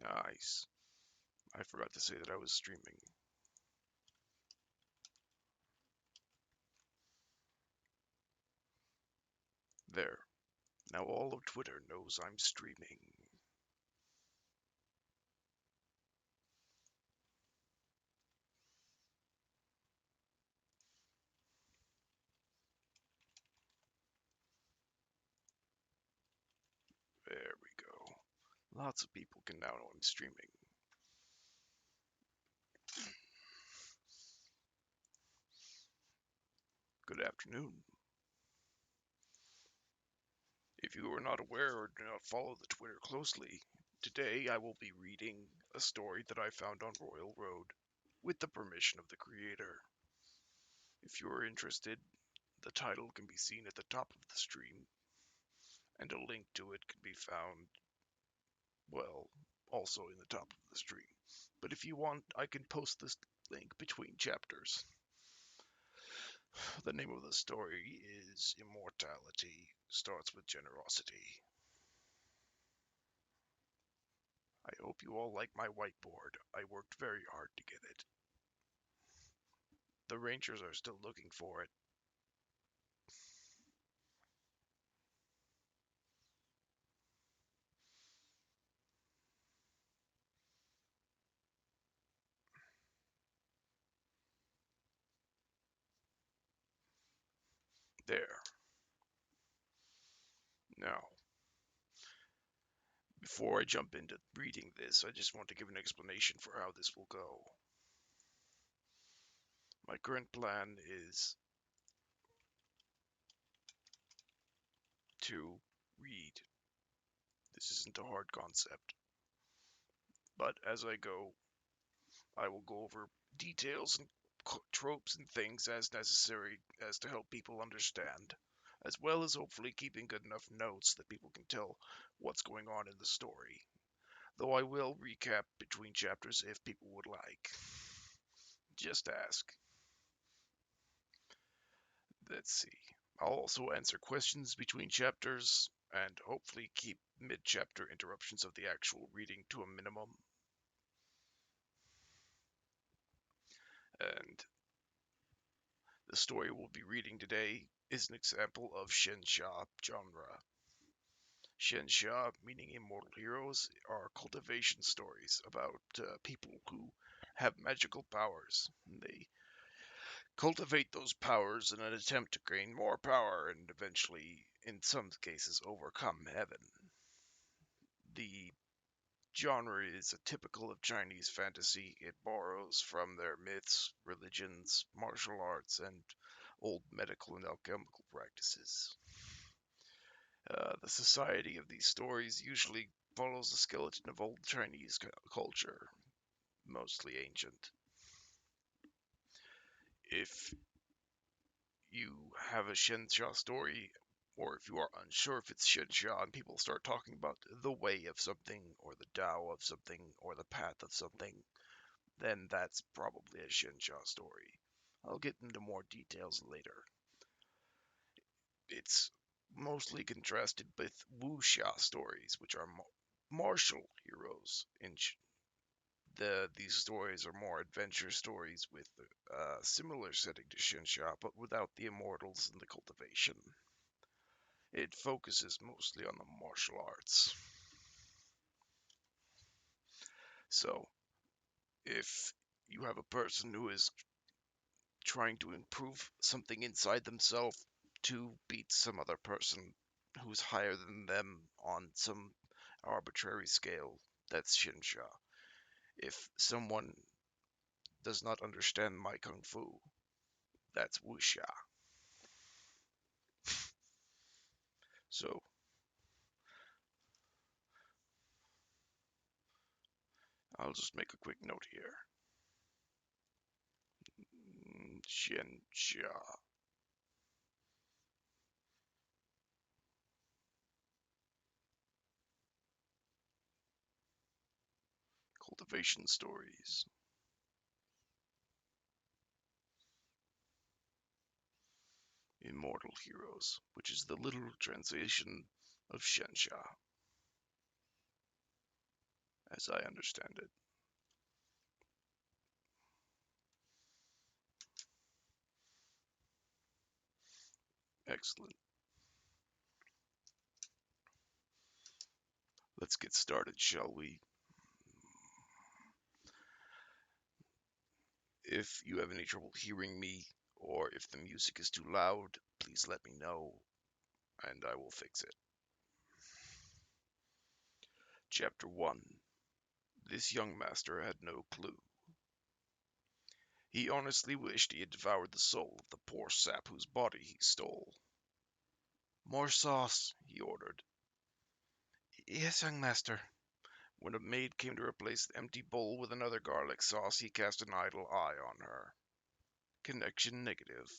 Nice. I forgot to say that I was streaming. There. Now all of Twitter knows I'm streaming. There we go. Lots of people can now know I'm streaming. Good afternoon. If you are not aware or do not follow the Twitter closely, today I will be reading a story that I found on Royal Road with the permission of the creator. If you are interested, the title can be seen at the top of the stream, and a link to it can be found, well, also in the top of the stream. But if you want, I can post this link between chapters. The name of the story is Immortality Starts with Generosity. I hope you all like my whiteboard. I worked very hard to get it. The Rangers are still looking for it. There. Now, before I jump into reading this, I just want to give an explanation for how this will go. My current plan is to read. This isn't a hard concept. But as I go, I will go over details and tropes and things as necessary as to help people understand, as well as hopefully keeping good enough notes that people can tell what's going on in the story. Though I will recap between chapters if people would like. Just ask. Let's see. I'll also answer questions between chapters and hopefully keep mid-chapter interruptions of the actual reading to a minimum. And the story we'll be reading today is an example of Shensha genre. Shensha, meaning immortal heroes, are cultivation stories about people who have magical powers. They cultivate those powers in an attempt to gain more power and eventually, in some cases, overcome heaven. The genre is typical of Chinese fantasy. It borrows from their myths, religions, martial arts, and old medical and alchemical practices. The society of these stories usually follows the skeleton of old Chinese culture, mostly ancient. If you have a Shensha story, or if you are unsure if it's Shensha and people start talking about the way of something, or the Tao of something, or the path of something, then that's probably a Shensha story. I'll get into more details later. It's mostly contrasted with wuxia stories, which are martial heroes. These stories are more adventure stories with a similar setting to Shensha, but without the immortals and the cultivation. It focuses mostly on the martial arts. So, if you have a person who is trying to improve something inside themselves to beat some other person who's higher than them on some arbitrary scale, that's Shinsha. If someone does not understand my kung fu, that's wuxia. So, I'll just make a quick note here. Shinsha. Cultivation stories. Immortal heroes, which is the literal translation of Shensha. as I understand it. Excellent. Let's get started, shall we? If you have any trouble hearing me, or if the music is too loud, please let me know, and I will fix it. Chapter 1. This young master had no clue. He honestly wished he had devoured the soul of the poor sap whose body he stole. "More sauce," he ordered. "Yes, young master." When a maid came to replace the empty bowl with another garlic sauce, he cast an idle eye on her. Connection negative.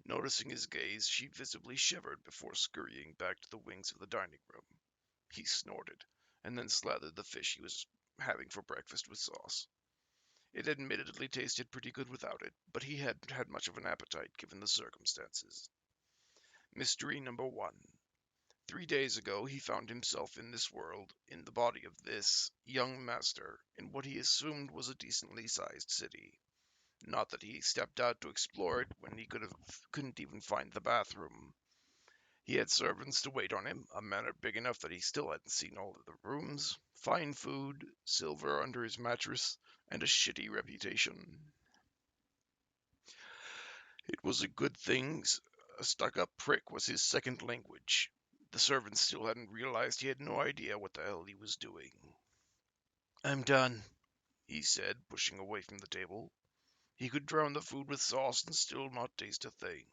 Noticing his gaze, she visibly shivered before scurrying back to the wings of the dining room. He snorted, and then slathered the fish he was having for breakfast with sauce. It admittedly tasted pretty good without it, but he hadn't had much of an appetite given the circumstances. Mystery number 1. 3 days ago he found himself in this world, in the body of this young master, in what he assumed was a decently sized city. Not that he stepped out to explore it when he couldn't even find the bathroom. He had servants to wait on him, a manor big enough that he still hadn't seen all of the rooms, fine food, silver under his mattress, and a shitty reputation. It was a good thing a stuck-up prick was his second language. The servants still hadn't realized he had no idea what the hell he was doing. "I'm done," he said, pushing away from the table. He could drown the food with sauce and still not taste a thing.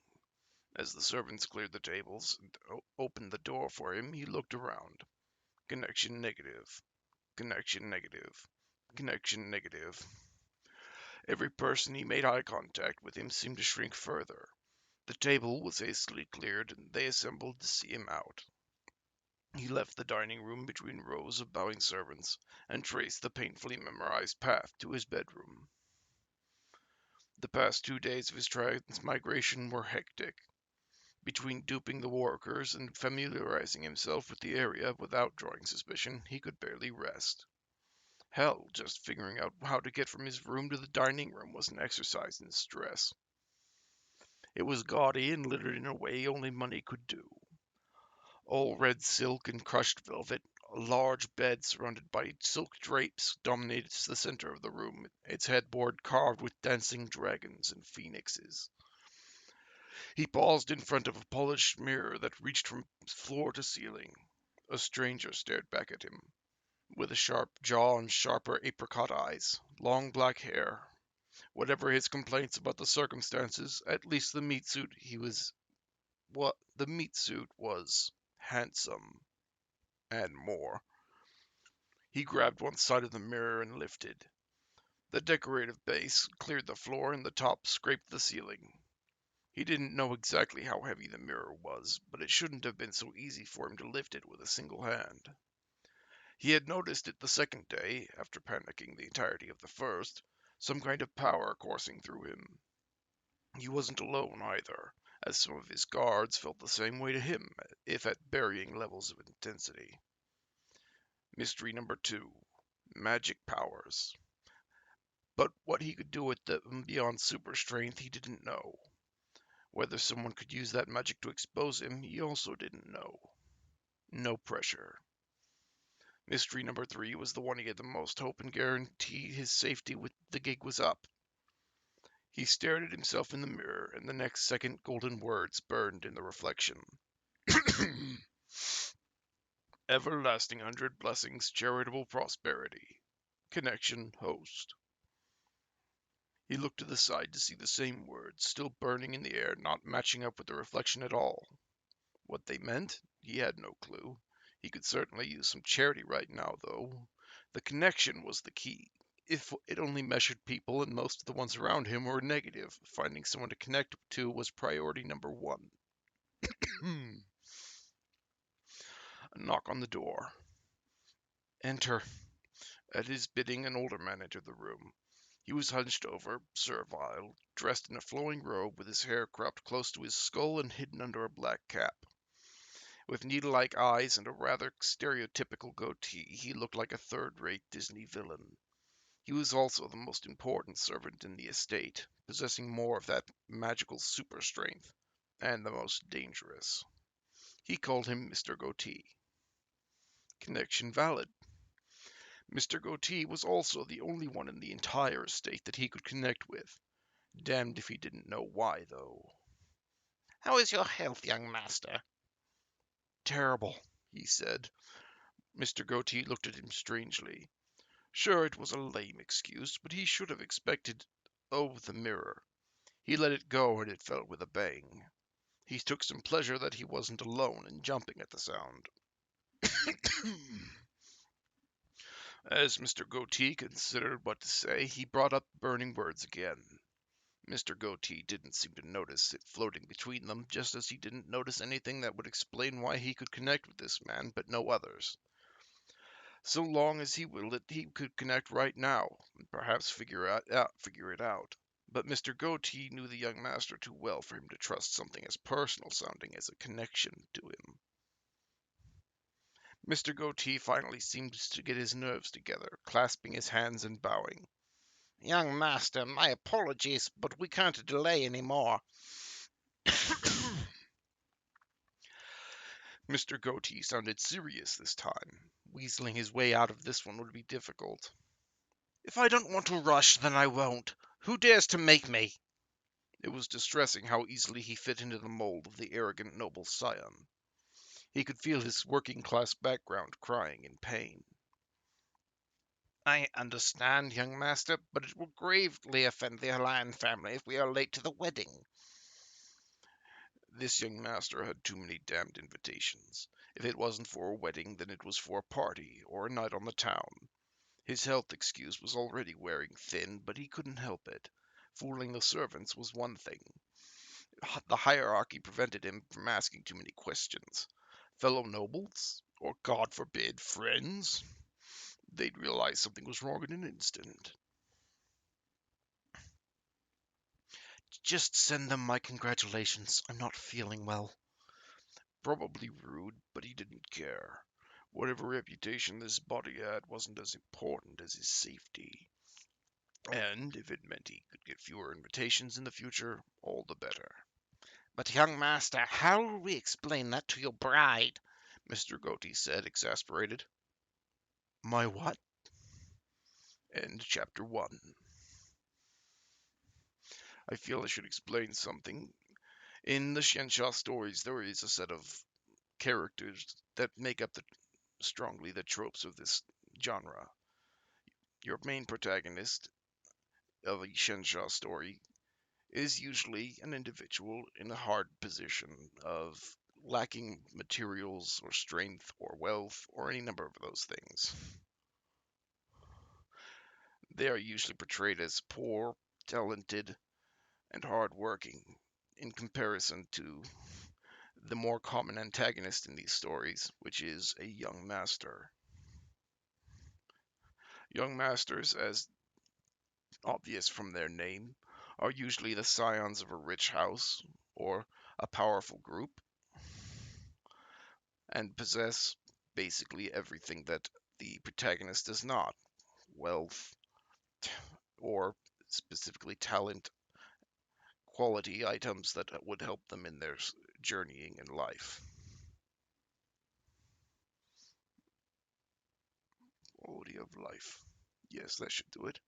As the servants cleared the tables and opened the door for him, he looked around. Connection negative. Connection negative. Connection negative. Every person he made eye contact with him seemed to shrink further. The table was hastily cleared, and they assembled to see him out. He left the dining room between rows of bowing servants and traced the painfully memorized path to his bedroom. The past 2 days of his transmigration were hectic. Between duping the workers and familiarizing himself with the area without drawing suspicion, he could barely rest. Hell, just figuring out how to get from his room to the dining room was an exercise in stress. It was gaudy and littered in a way only money could do. All red silk and crushed velvet, a large bed surrounded by silk drapes dominated the center of the room, its headboard carved with dancing dragons and phoenixes. He paused in front of a polished mirror that reached from floor to ceiling. A stranger stared back at him, with a sharp jaw and sharper apricot eyes, long black hair. Whatever his complaints about the circumstances, at least the meat suit was handsome and more. He grabbed one side of the mirror and lifted. The decorative base cleared the floor and the top scraped the ceiling. He didn't know exactly how heavy the mirror was, but it shouldn't have been so easy for him to lift it with a single hand. He had noticed it the second day, after panicking the entirety of the first, some kind of power coursing through him. He wasn't alone either, as some of his guards felt the same way to him, if at varying levels of intensity. Mystery number 2. Magic powers. But what he could do with them beyond super strength, he didn't know. Whether someone could use that magic to expose him, he also didn't know. No pressure. Mystery number 3 was the one he had the most hope and guaranteed his safety with the gig was up. He stared at himself in the mirror, and the next second golden words burned in the reflection. Everlasting 100 blessings, charitable prosperity. Connection host. He looked to the side to see the same words, still burning in the air, not matching up with the reflection at all. What they meant, he had no clue. He could certainly use some charity right now, though. The connection was the key. If it only measured people and most of the ones around him were negative, finding someone to connect to was priority number 1. A knock on the door. Enter. At his bidding, an older man entered the room. He was hunched over, servile, dressed in a flowing robe with his hair cropped close to his skull and hidden under a black cap. With needle-like eyes and a rather stereotypical goatee, he looked like a third-rate Disney villain. He was also the most important servant in the estate, possessing more of that magical super strength, and the most dangerous. He called him Mr. Goatee. Connection valid. Mr. Goatee was also the only one in the entire estate that he could connect with. Damned if he didn't know why, though. How is your health, young master? Terrible, he said. Mr. Goatee looked at him strangely. Sure, it was a lame excuse, but he should have expected. Oh, the mirror. He let it go and it fell with a bang. He took some pleasure that he wasn't alone in jumping at the sound. As Mr. Goatee considered what to say, he brought up burning words again. Mr. Goatee didn't seem to notice it floating between them, just as he didn't notice anything that would explain why he could connect with this man, but no others. So long as he willed it, he could connect right now, and perhaps figure it out. But Mr. Goatee knew the young master too well for him to trust something as personal sounding as a connection to him. Mr. Goatee finally seemed to get his nerves together, clasping his hands and bowing. Young master, my apologies, but we can't delay any more. Mr. Goatee sounded serious this time. Weaseling his way out of this one would be difficult. If I don't want to rush, then I won't. Who dares to make me? It was distressing how easily he fit into the mold of the arrogant noble scion. He could feel his working-class background crying in pain. I understand, young master, but it will gravely offend the Lion family if we are late to the wedding. This young master had too many damned invitations. If it wasn't for a wedding, then it was for a party or a night on the town. His health excuse was already wearing thin, but he couldn't help it. Fooling the servants was one thing. The hierarchy prevented him from asking too many questions. Fellow nobles? Or, God forbid, friends? They'd realize something was wrong in an instant. Just send them my congratulations. I'm not feeling well. Probably rude, but he didn't care. Whatever reputation this body had wasn't as important as his safety. And if it meant he could get fewer invitations in the future, all the better. But, young master, how will we explain that to your bride? Mr. Goatee said, exasperated. My what? End chapter 1. I feel I should explain something. In the Xianxia stories, there is a set of characters that make up strongly the tropes of this genre. Your main protagonist of a Xianxia story is usually an individual in a hard position of lacking materials or strength or wealth or any number of those things. They are usually portrayed as poor, talented, and hardworking in comparison to the more common antagonist in these stories, which is a young master. Young masters, as obvious from their name, are usually the scions of a rich house or a powerful group and possess basically everything that the protagonist does not: wealth, or specifically talent, quality items that would help them in their journeying in life. Quality of life. Yes, that should do it.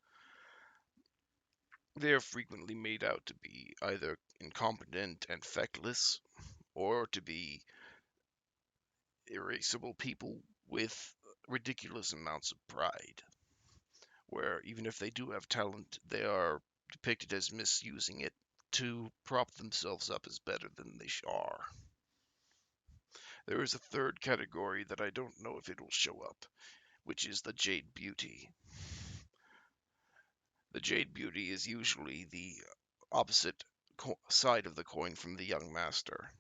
They are frequently made out to be either incompetent and feckless, or to be irascible people with ridiculous amounts of pride, where even if they do have talent, they are depicted as misusing it to prop themselves up as better than they are. There is a third category that I don't know if it will show up, which is the Jade Beauty. The Jade Beauty is usually the opposite side of the coin from the young master.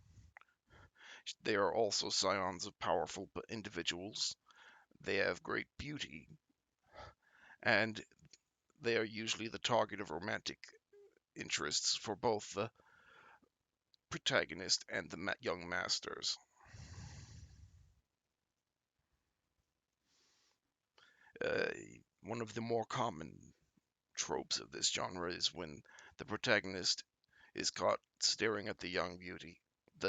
They are also scions of powerful individuals. They have great beauty, and they are usually the target of romantic interests for both the protagonist and the young masters. Uh, One of the more common tropes of this genre is when the protagonist is caught staring at the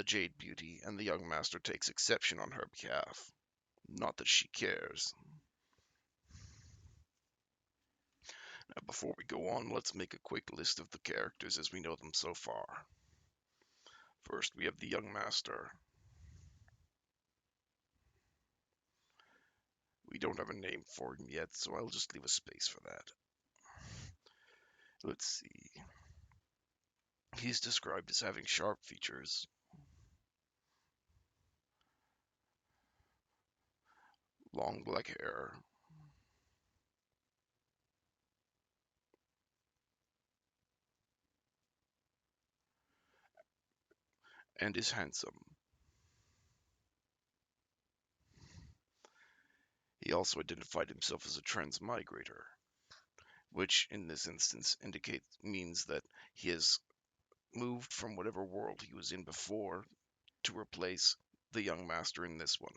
Jade Beauty, and the young master takes exception on her behalf. Not that she cares. Now, before we go on, let's make a quick list of the characters as we know them so far. First, we have the young master. We don't have a name for him yet, so I'll just leave a space for that. Let's see. He's described as having sharp features, long black hair, and is handsome. He also identified himself as a transmigrator, which in this instance means that he has moved from whatever world he was in before to replace the young master in this one.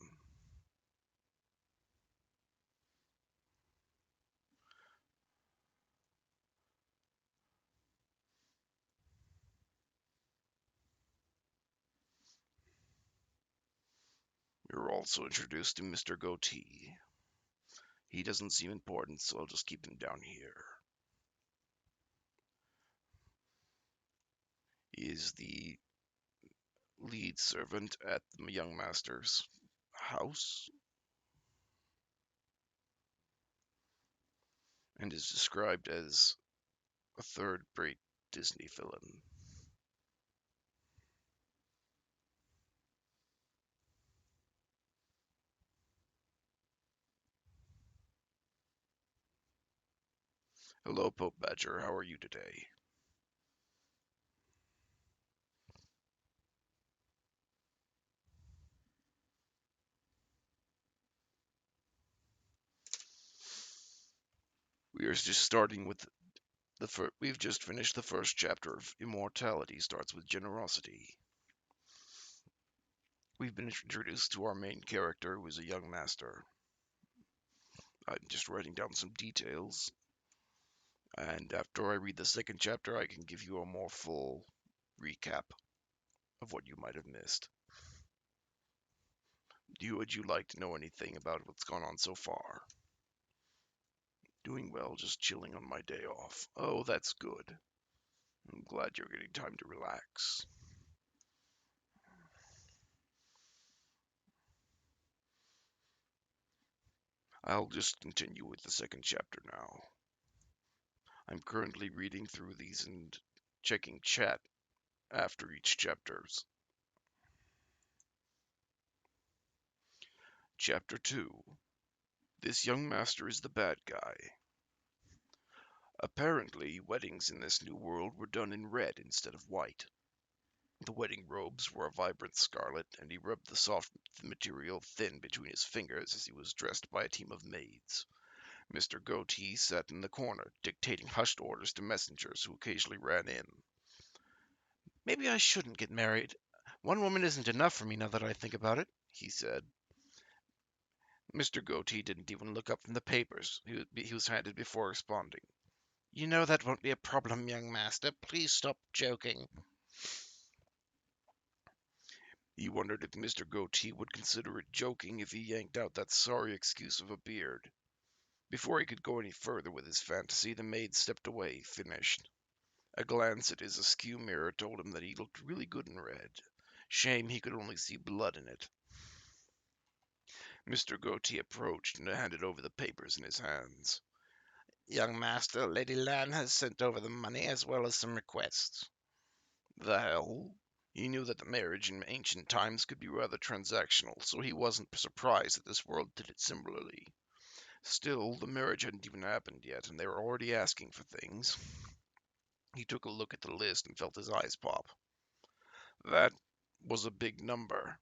We're also introduced to Mr. Goatee. He doesn't seem important, so I'll just keep him down here. He is the lead servant at the young master's house and is described as a third-rate Disney villain. Hello, Pope Badger. How are you today? We are just starting with we've just finished the first chapter of Immortality Starts with Generosity. We've been introduced to our main character, who is a young master. I'm just writing down some details, and after I read the second chapter, I can give you a more full recap of what you might have missed. Would you like to know anything about what's gone on so far? Doing well, just chilling on my day off. Oh, that's good. I'm glad you're getting time to relax. I'll just continue with the second chapter now. I'm currently reading through these and checking chat after each chapters. Chapter 2. This young master is the bad guy. Apparently, weddings in this new world were done in red instead of white. The wedding robes were a vibrant scarlet, and he rubbed the soft material thin between his fingers as he was dressed by a team of maids. Mr. Goatee sat in the corner, dictating hushed orders to messengers who occasionally ran in. Maybe I shouldn't get married. One woman isn't enough for me now that I think about it, He said. Mr. Goatee didn't even look up from the papers he was handed before responding. You know that won't be a problem, young master. Please stop joking. He wondered if Mr. Goatee would consider it joking if he yanked out that sorry excuse of a beard. Before he could go any further with his fantasy, the maid stepped away, finished. A glance at his askew mirror told him that he looked really good in red. Shame he could only see blood in it. Mr. Goatee approached and handed over the papers in his hands. Young master, Lady Lan has sent over the money as well as some requests. The hell? He knew that the marriage in ancient times could be rather transactional, so he wasn't surprised that this world did it similarly. Still, the marriage hadn't even happened yet, and they were already asking for things. He took a look at the list and felt his eyes pop. That was a big number.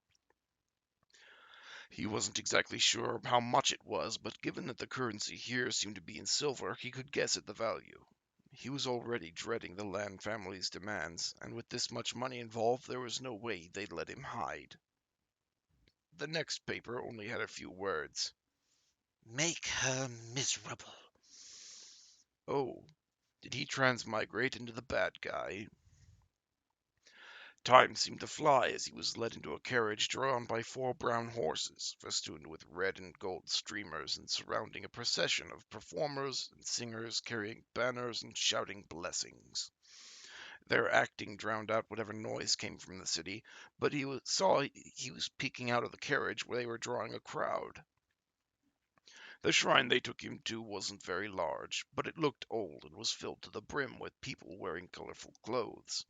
He wasn't exactly sure how much it was, but given that the currency here seemed to be in silver, he could guess at the value. He was already dreading the Lan family's demands, and with this much money involved, there was no way they'd let him hide. The next paper only had a few words. Make her miserable. Oh, did he transmigrate into the bad guy? Time seemed to fly as he was led into a carriage drawn by four brown horses, festooned with red and gold streamers and surrounding a procession of performers and singers carrying banners and shouting blessings. Their acting drowned out whatever noise came from the city, but saw he was peeking out of the carriage where they were drawing a crowd. The shrine they took him to wasn't very large, but it looked old and was filled to the brim with people wearing colorful clothes.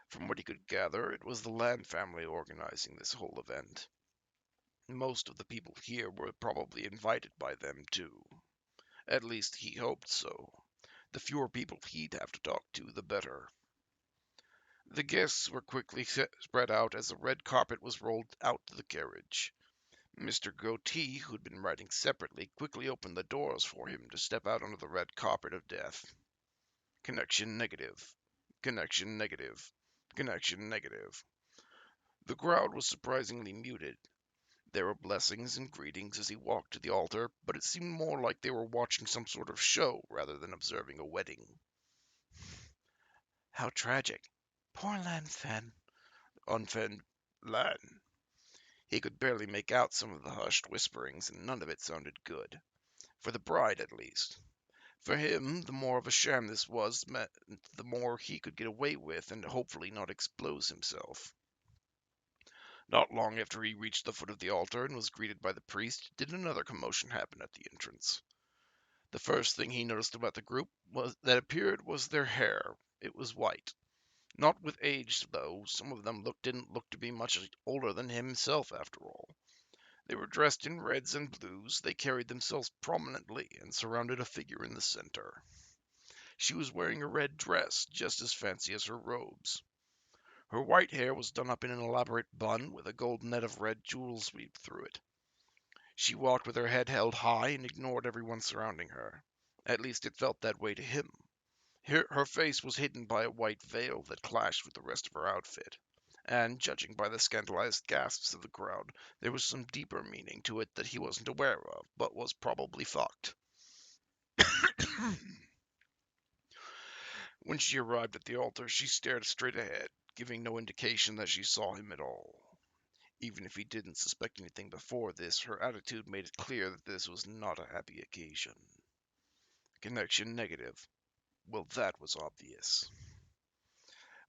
From what he could gather, it was the Land family organizing this whole event. Most of the people here were probably invited by them, too. At least he hoped so. The fewer people he'd have to talk to, the better. The guests were quickly spread out as a red carpet was rolled out to the carriage. Mr. Goatee, who'd been riding separately, quickly opened the doors for him to step out onto the red carpet of death. Connection negative. Connection negative. Connection negative. The crowd was surprisingly muted. There were blessings and greetings as he walked to the altar, but it seemed more like they were watching some sort of show rather than observing a wedding. How tragic. Poor Lan Fen. Unfed Lan. He could barely make out some of the hushed whisperings, and none of it sounded good. For the bride, at least. For him, the more of a sham this was, meant the more he could get away with and hopefully not expose himself. Not long after he reached the foot of the altar and was greeted by the priest, did another commotion happen at the entrance. The first thing he noticed about the group that appeared was their hair. It was white. Not with age, though. Some of them didn't look to be much older than himself, after all. They were dressed in reds and blues. They carried themselves prominently and surrounded a figure in the center. She was wearing a red dress, just as fancy as her robes. Her white hair was done up in an elaborate bun with a gold net of red jewels weaved through it. She walked with her head held high and ignored everyone surrounding her. At least it felt that way to him. Her face was hidden by a white veil that clashed with the rest of her outfit. And, judging by the scandalized gasps of the crowd, there was some deeper meaning to it that he wasn't aware of, but was probably fucked. When she arrived at the altar, she stared straight ahead, giving no indication that she saw him at all. Even if he didn't suspect anything before this, her attitude made it clear that this was not a happy occasion. Connection negative. Well, that was obvious.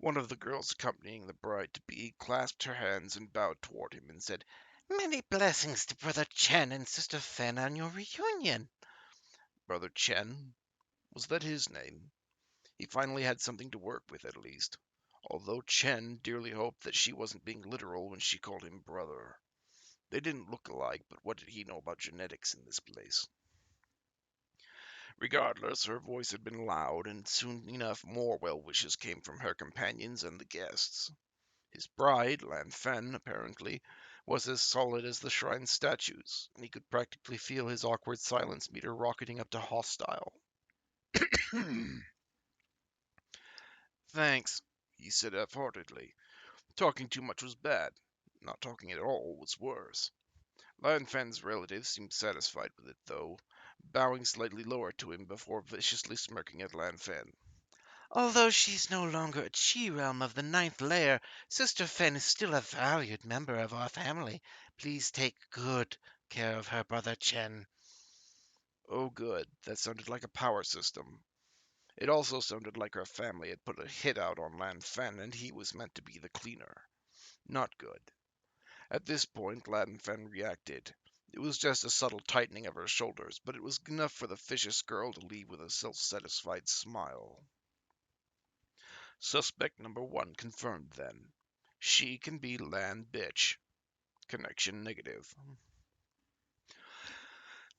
One of the girls accompanying the bride-to-be clasped her hands and bowed toward him and said, Many blessings to Brother Chen and Sister Fen on your reunion. Brother Chen? Was that his name? He finally had something to work with, at least. Although Chen dearly hoped that she wasn't being literal when she called him brother. They didn't look alike, but what did he know about genetics in this place? Regardless, her voice had been loud, and soon enough more well wishes came from her companions and the guests. His bride, Lan Fen, apparently, was as solid as the shrine's statues, and he could practically feel his awkward silence meter rocketing up to hostile. Thanks, he said half-heartedly. Talking too much was bad. Not talking at all was worse. Lan Fen's relatives seemed satisfied with it, though, bowing slightly lower to him before viciously smirking at Lan Fen. Although she's no longer a Chi realm of the ninth layer, Sister Fen is still a valued member of our family. Please take good care of her, Brother Chen. Oh, good. That sounded like a power system. It also sounded like her family had put a hit out on Lan Fen, and he was meant to be the cleaner. Not good. At this point, Lan Fen reacted. It was just a subtle tightening of her shoulders, but it was enough for the vicious girl to leave with a self-satisfied smile. Suspect number one confirmed then. She can be Lan Bitch. Connection negative.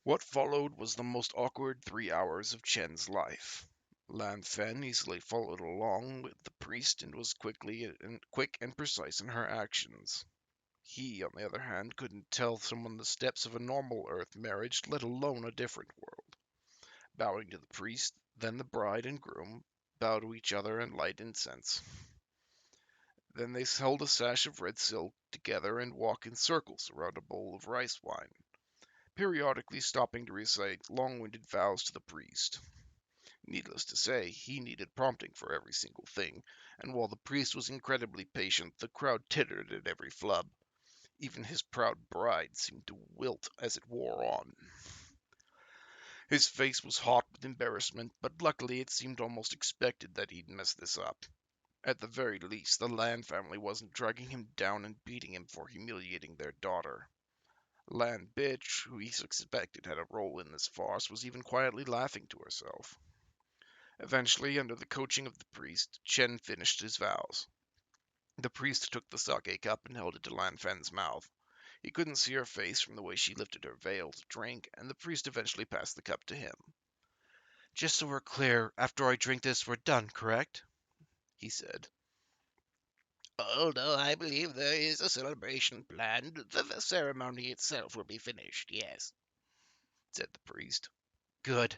What followed was the most awkward 3 hours of Chen's life. Lan Fen easily followed along with the priest and was quick and precise in her actions. He, on the other hand, couldn't tell someone the steps of a normal Earth marriage, let alone a different world. Bowing to the priest, then the bride and groom bow to each other and light incense. Then they held a sash of red silk together and walk in circles around a bowl of rice wine. periodically stopping to recite long-winded vows to the priest. Needless to say, he needed prompting for every single thing, and while the priest was incredibly patient, the crowd tittered at every flub. Even his proud bride seemed to wilt as it wore on. His face was hot with embarrassment, but luckily it seemed almost expected that he'd mess this up. At the very least, the Land family wasn't dragging him down and beating him for humiliating their daughter. Land bitch, who he suspected had a role in this farce, was even quietly laughing to herself. Eventually, under the coaching of the priest, Chen finished his vows. The priest took the sake cup and held it to Lan Fen's mouth. He couldn't see her face from the way she lifted her veil to drink, and the priest eventually passed the cup to him. Just so we're clear, after I drink this, we're done, correct? He said. Although I believe there is a celebration planned, the ceremony itself will be finished, yes, Said the priest. Good.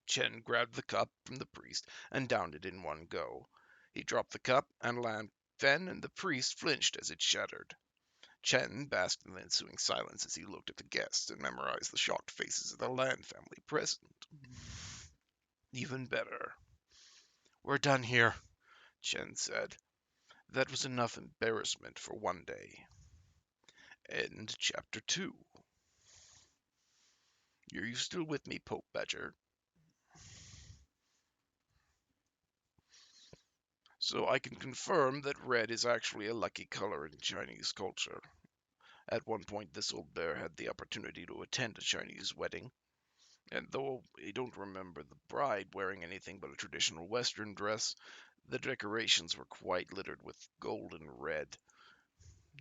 Chen grabbed the cup from the priest and downed it in one go. He dropped the cup, and Lan Fen and the priest flinched as it shattered. Chen basked in the ensuing silence as he looked at the guests and memorized the shocked faces of the Lan family present. Even better, We're done here. Chen said. That was enough embarrassment for one day. End chapter 2. Are you still with me, Pope Badger? So I can confirm that red is actually a lucky color in Chinese culture. At one point, this old bear had the opportunity to attend a Chinese wedding, and though I don't remember the bride wearing anything but a traditional Western dress, the decorations were quite littered with gold and red.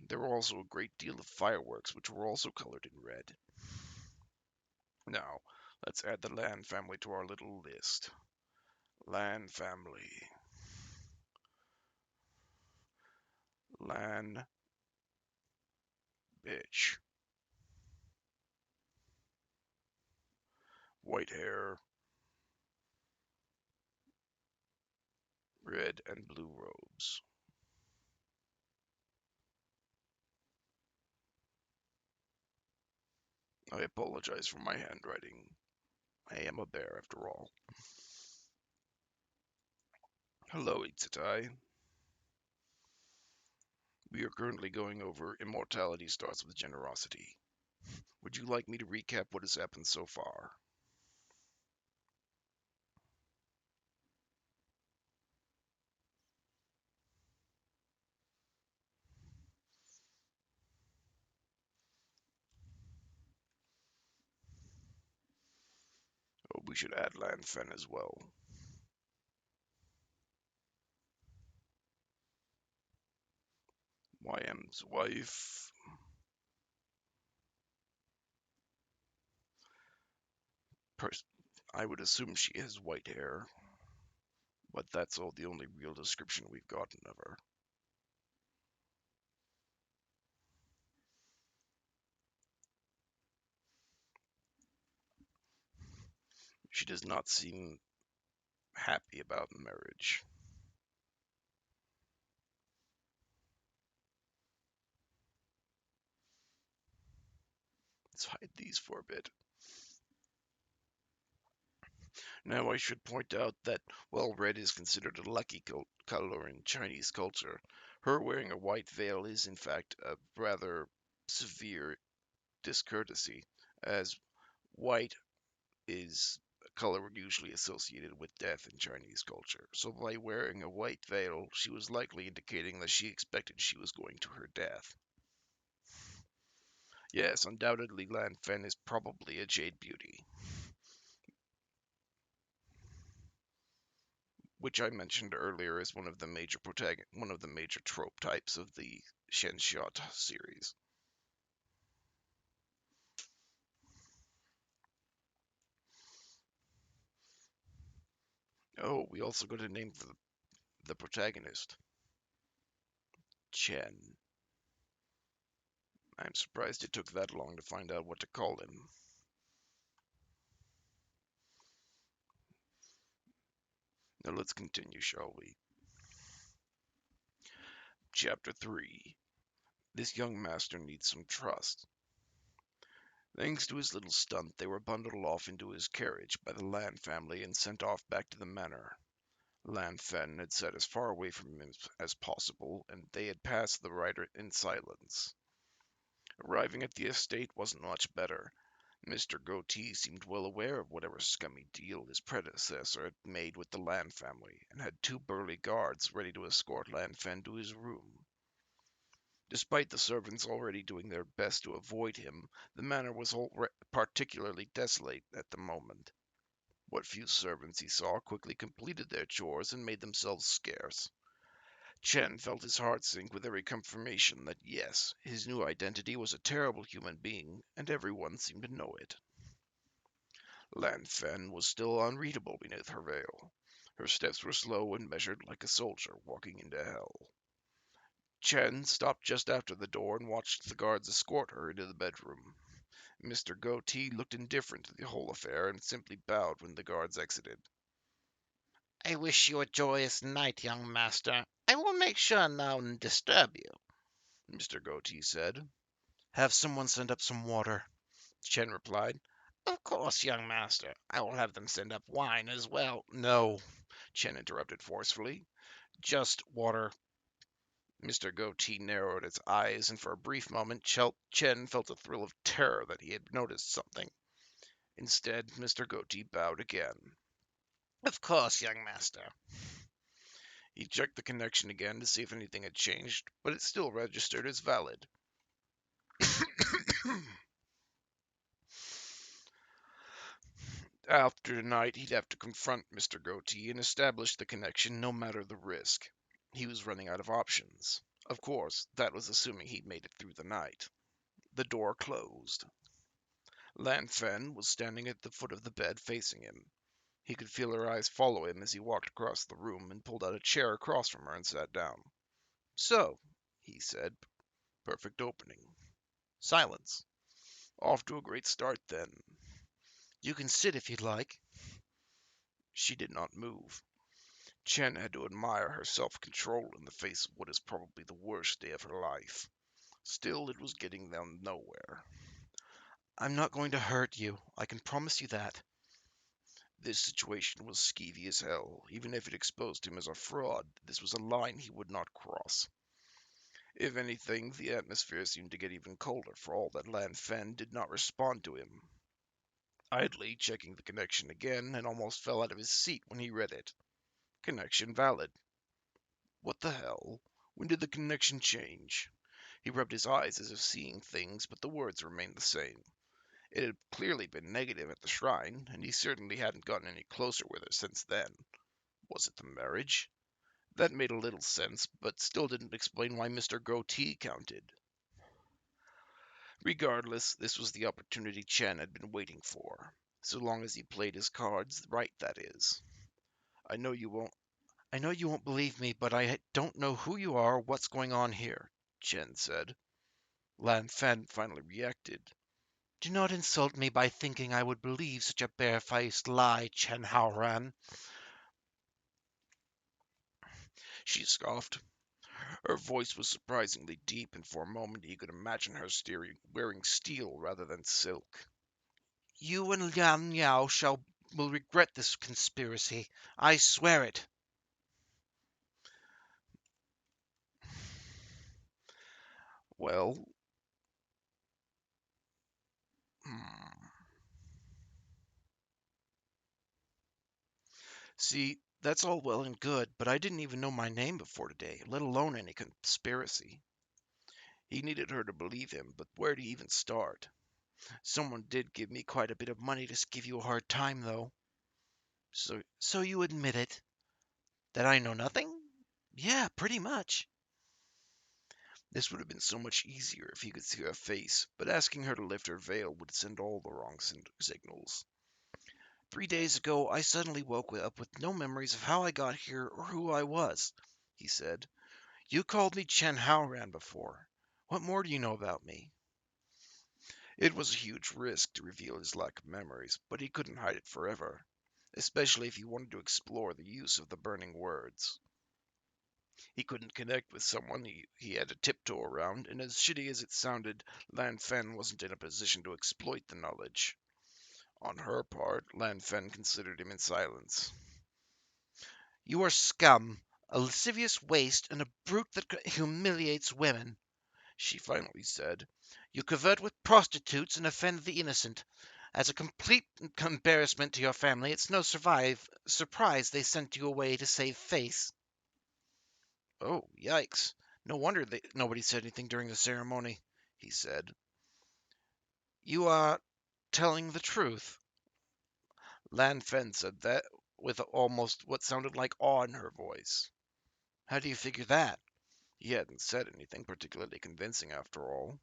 There were also a great deal of fireworks, which were also colored in red. Now, let's add the Lan family to our little list. Lan family. Lan bitch. White hair, red and blue robes. I apologize for my handwriting. I am a bear after all. Hello, Itsutai. We are currently going over Immortality Starts with Generosity. Would you like me to recap what has happened so far? Oh, we should add Lan Fen as well. YM's wife. Pers- I would assume she has white hair, but that's all the only real description we've gotten of her. She does not seem happy about marriage. Let's hide these for a bit. Now, I should point out that while red is considered a lucky color in Chinese culture, her wearing a white veil is in fact a rather severe discourtesy, as white is a color usually associated with death in Chinese culture. So by wearing a white veil, she was likely indicating that she expected she was going to her death. Yes, undoubtedly Lan Fen is probably a jade beauty, which I mentioned earlier is one of the major trope types of the Shenxia series. Oh, we also got a name for the protagonist, Chen. I'm surprised it took that long to find out what to call him. Now let's continue, shall we? Chapter 3. This young master needs some trust. Thanks to his little stunt, they were bundled off into his carriage by the Land family and sent off back to the manor. Lan Fen had sat as far away from him as possible, and they had passed the rider in silence. Arriving at the estate wasn't much better. Mr. Goatee seemed well aware of whatever scummy deal his predecessor had made with the Lan family, and had two burly guards ready to escort Lan Fen to his room. Despite the servants already doing their best to avoid him, the manor was particularly desolate at the moment. What few servants he saw quickly completed their chores and made themselves scarce. Chen felt his heart sink with every confirmation that yes, his new identity was a terrible human being, and everyone seemed to know it. Lan Fen was still unreadable beneath her veil. Her steps were slow and measured like a soldier walking into hell. Chen stopped just after the door and watched the guards escort her into the bedroom. Mr. Goatee looked indifferent to the whole affair and simply bowed when the guards exited. I wish you a joyous night, young master. I will make sure no one disturb you. Mr. Goatee said. Have someone send up some water. Chen replied. Of course, young master. I will have them send up wine as well. No, Chen interrupted forcefully. just water. Mr. Goatee narrowed his eyes, and for a brief moment Chen felt a thrill of terror that he had noticed something. Instead, Mr. Goatee bowed again. Of course, young master. He checked the connection again to see if anything had changed, but it still registered as valid. After tonight, he'd have to confront Mr. Goatee and establish the connection no matter the risk. He was running out of options. Of course, that was assuming he'd made it through the night. The door closed. Lan Fen was standing at the foot of the bed facing him. He could feel her eyes follow him as he walked across the room and pulled out a chair across from her and sat down. So, he said, perfect opening. Silence. Off to a great start then. You can sit if you'd like. She did not move. Chen had to admire her self-control in the face of what is probably the worst day of her life. Still, it was getting them nowhere. I'm not going to hurt you. I can promise you that. This situation was skeevy as hell. Even if it exposed him as a fraud, this was a line he would not cross. If anything, the atmosphere seemed to get even colder for all that Lan Fen did not respond to him. Idly checking the connection again, and almost fell out of his seat when he read it. Connection valid. What the hell? When did the connection change? He rubbed his eyes as if seeing things, but the words remained the same. It had clearly been negative at the shrine, and he certainly hadn't gotten any closer with her since then. Was it the marriage? That made a little sense, but still didn't explain why Mr. Goatee counted. Regardless, this was the opportunity Chen had been waiting for. So long as he played his cards right, that is. I know you won't believe me, but I don't know who you are or what's going on here, Chen said. Lan Fen Finally reacted. Do not insult me by thinking I would believe such a barefaced lie, Chen Haoran. She scoffed. Her voice was surprisingly deep, and for a moment he could imagine her wearing steel rather than silk. You and Lian Yao will regret this conspiracy. I swear it. Well, hmm. See, that's all well and good, but I didn't even know my name before today, let alone any conspiracy. He needed her to believe him, but where to even start? Someone did give me quite a bit of money to give you a hard time, though. So you admit it? That I know nothing? Yeah, pretty much. This would have been so much easier if he could see her face, but asking her to lift her veil would send all the wrong signals. 3 days ago, I suddenly woke up with no memories of how I got here or who I was, he said. You called me Chen Haoran before. What more do you know about me? It was a huge risk to reveal his lack of memories, but he couldn't hide it forever, especially if he wanted to explore the use of the burning words. He couldn't connect with someone he had to tiptoe around, and as shitty as it sounded, Lan Fen wasn't in a position to exploit the knowledge. On her part, Lan Fen considered him in silence. You are scum, a lascivious waste, and a brute that humiliates women, she finally said. You covet with prostitutes and offend the innocent. As a complete embarrassment to your family, it's no surprise they sent you away to save face. Oh, yikes. No wonder nobody said anything during the ceremony, he said. You are telling the truth. Lan Fen said that with almost what sounded like awe in her voice. How do you figure that? He hadn't said anything particularly convincing after all.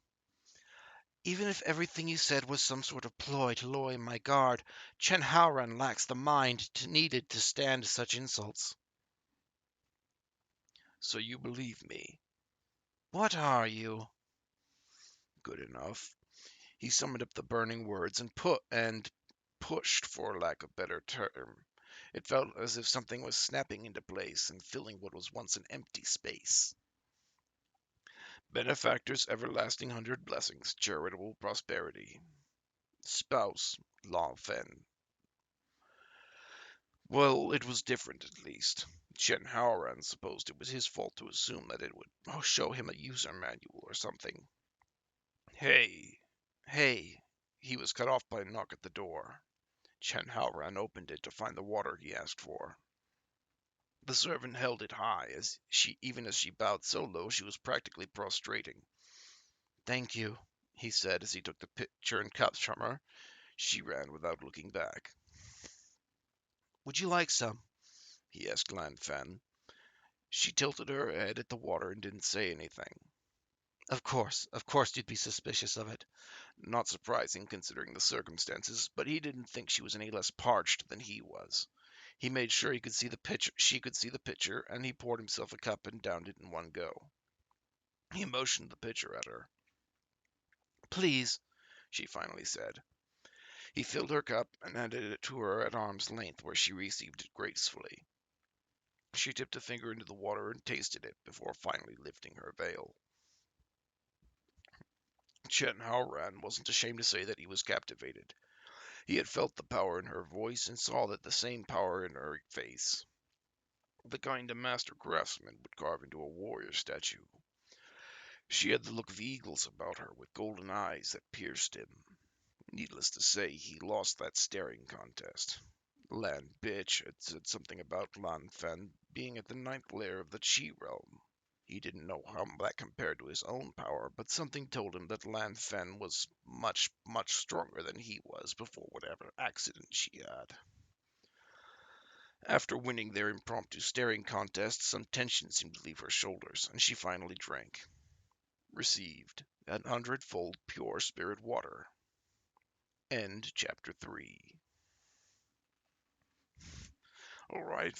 Even if everything you said was some sort of ploy to lower my guard, Chen Haoran lacks the mind needed to stand such insults. So you believe me? What are you? Good enough. He summoned up the burning words and pushed, for lack of a better term. It felt as if something was snapping into place and filling what was once an empty space. Benefactor's everlasting 100 blessings, charitable prosperity. Spouse, Lan Fen. Well, it was different at least. Chen Haoran supposed it was his fault to assume that it would show him a user manual or something. Hey, hey. He was cut off by a knock at the door. Chen Haoran opened it to find the water he asked for. The servant held it high, even as she bowed so low she was practically prostrating. Thank you, He said as he took the pitcher and cups from her. She ran without looking back. Would you like some? He asked Lan Fen. She tilted her head at the water and didn't say anything. Of course you'd be suspicious of it. Not surprising considering the circumstances, but he didn't think she was any less parched than he was. He made sure he could see the pitcher, she could see the pitcher, and he poured himself a cup and downed it in one go. He motioned the pitcher at her. Please, She finally said. He filled her cup and handed it to her at arm's length, where she received it gracefully. She dipped a finger into the water and tasted it before finally lifting her veil. Chen Haoran wasn't ashamed to say that he was captivated. He had felt the power in her voice and saw that the same power in her face. The kind a master craftsman would carve into a warrior statue. She had the look of eagles about her, with golden eyes that pierced him. Needless to say, he lost that staring contest. Lan Bitch had said something about Lan Fen being at the ninth layer of the Chi realm. He didn't know how that compared to his own power, but something told him that Lan Fen was much, much stronger than he was before whatever accident she had. After winning their impromptu staring contest, some tension seemed to leave her shoulders, and she finally drank. Received 100-fold pure spirit water. End chapter 3. Alright,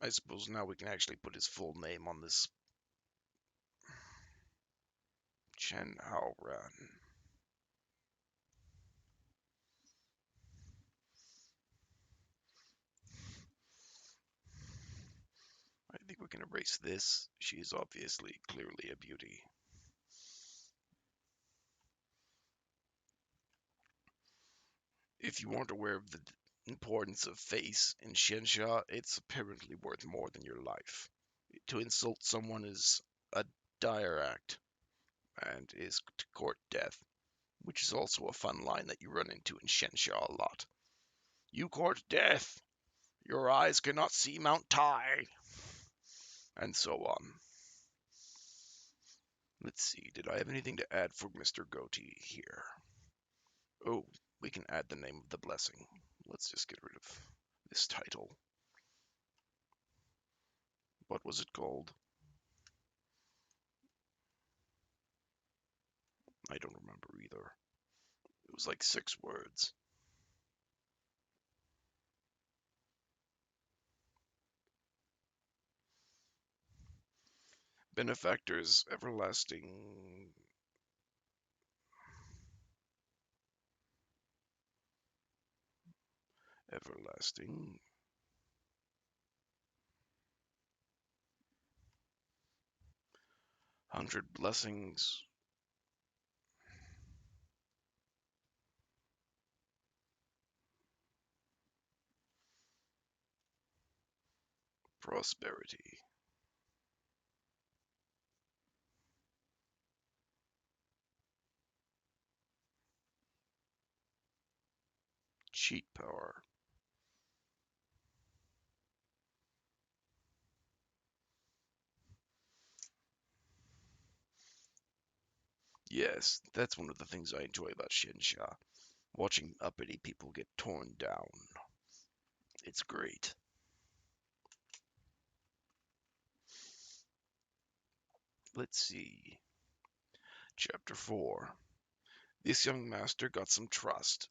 I suppose now we can actually put his full name on this. Chen Haoran. I think we can erase this. She is obviously clearly a beauty. If you aren't aware of the importance of face in Xianxia, it's apparently worth more than your life. To insult someone is a dire act, and is to court death, which is also a fun line that you run into in Xianxia a lot. You court death! Your eyes cannot see Mount Tai! And so on. Let's see, did I have anything to add for Mr. Goatee here? Oh, we can add the name of the blessing. Let's just get rid of this title. What was it called? I don't remember either. It was like 6 words. Benefactors, everlasting. Everlasting. 100 blessings, prosperity, cheat power. Yes, that's one of the things I enjoy about Shinsha. Watching uppity people get torn down. It's great. Let's see. Chapter 4. This young master got some trust.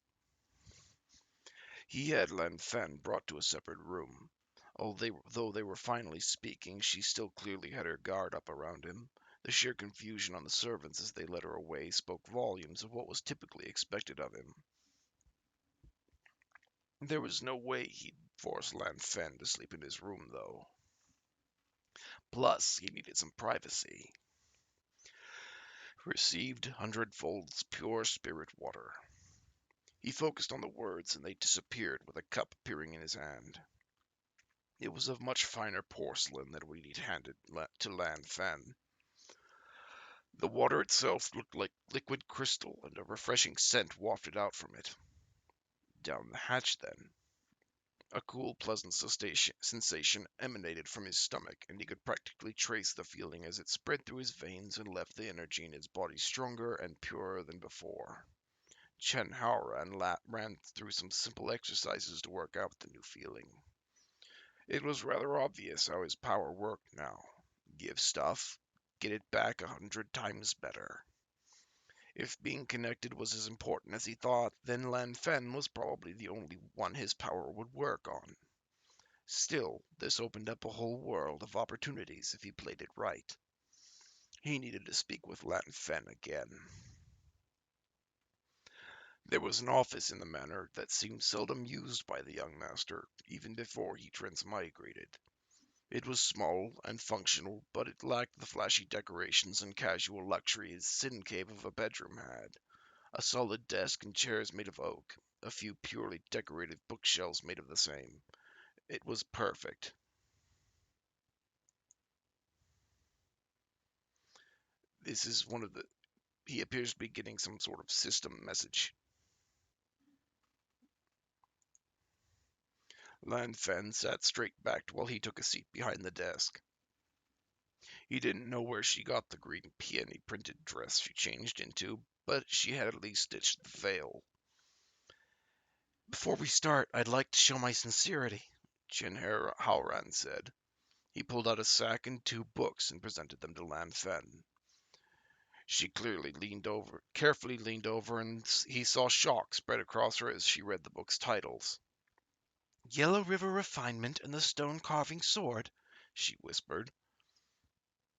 He had Lan Fen brought to a separate room. Though they were finally speaking, she still clearly had her guard up around him. The sheer confusion on the servants as they led her away spoke volumes of what was typically expected of him. There was no way he'd force Lan Fen to sleep in his room, though. Plus, he needed some privacy. Received hundredfolds pure spirit water. He focused on the words, and they disappeared with a cup appearing in his hand. It was of much finer porcelain than what he'd handed to Lan Fen. The water itself looked like liquid crystal, and a refreshing scent wafted out from it. Down the hatch, then. A cool, pleasant sensation emanated from his stomach, and he could practically trace the feeling as it spread through his veins and left the energy in his body stronger and purer than before. Chen Haoran ran through some simple exercises to work out the new feeling. It was rather obvious how his power worked now. Give stuff, get it back 100 times better. If being connected was as important as he thought, then Lan Fen was probably the only one his power would work on. Still, this opened up a whole world of opportunities if he played it right. He needed to speak with Lan Fen again. There was an office in the manor that seemed seldom used by the young master, even before he transmigrated. It was small and functional, but it lacked the flashy decorations and casual luxury his sin cave of a bedroom had. A solid desk and chairs made of oak, a few purely decorative bookshelves made of the same. It was perfect. This is one of the. He appears to be getting some sort of system message. Lan Fen sat straight backed while he took a seat behind the desk. He didn't know where she got the green peony printed dress she changed into, but she had at least stitched the veil. Before we start, I'd like to show my sincerity, Chen Haoran said. He pulled out a sack and 2 books and presented them to Lan Fen. She carefully leaned over, and he saw shock spread across her as she read the book's titles. Yellow River Refinement and the Stone Carving Sword, she whispered.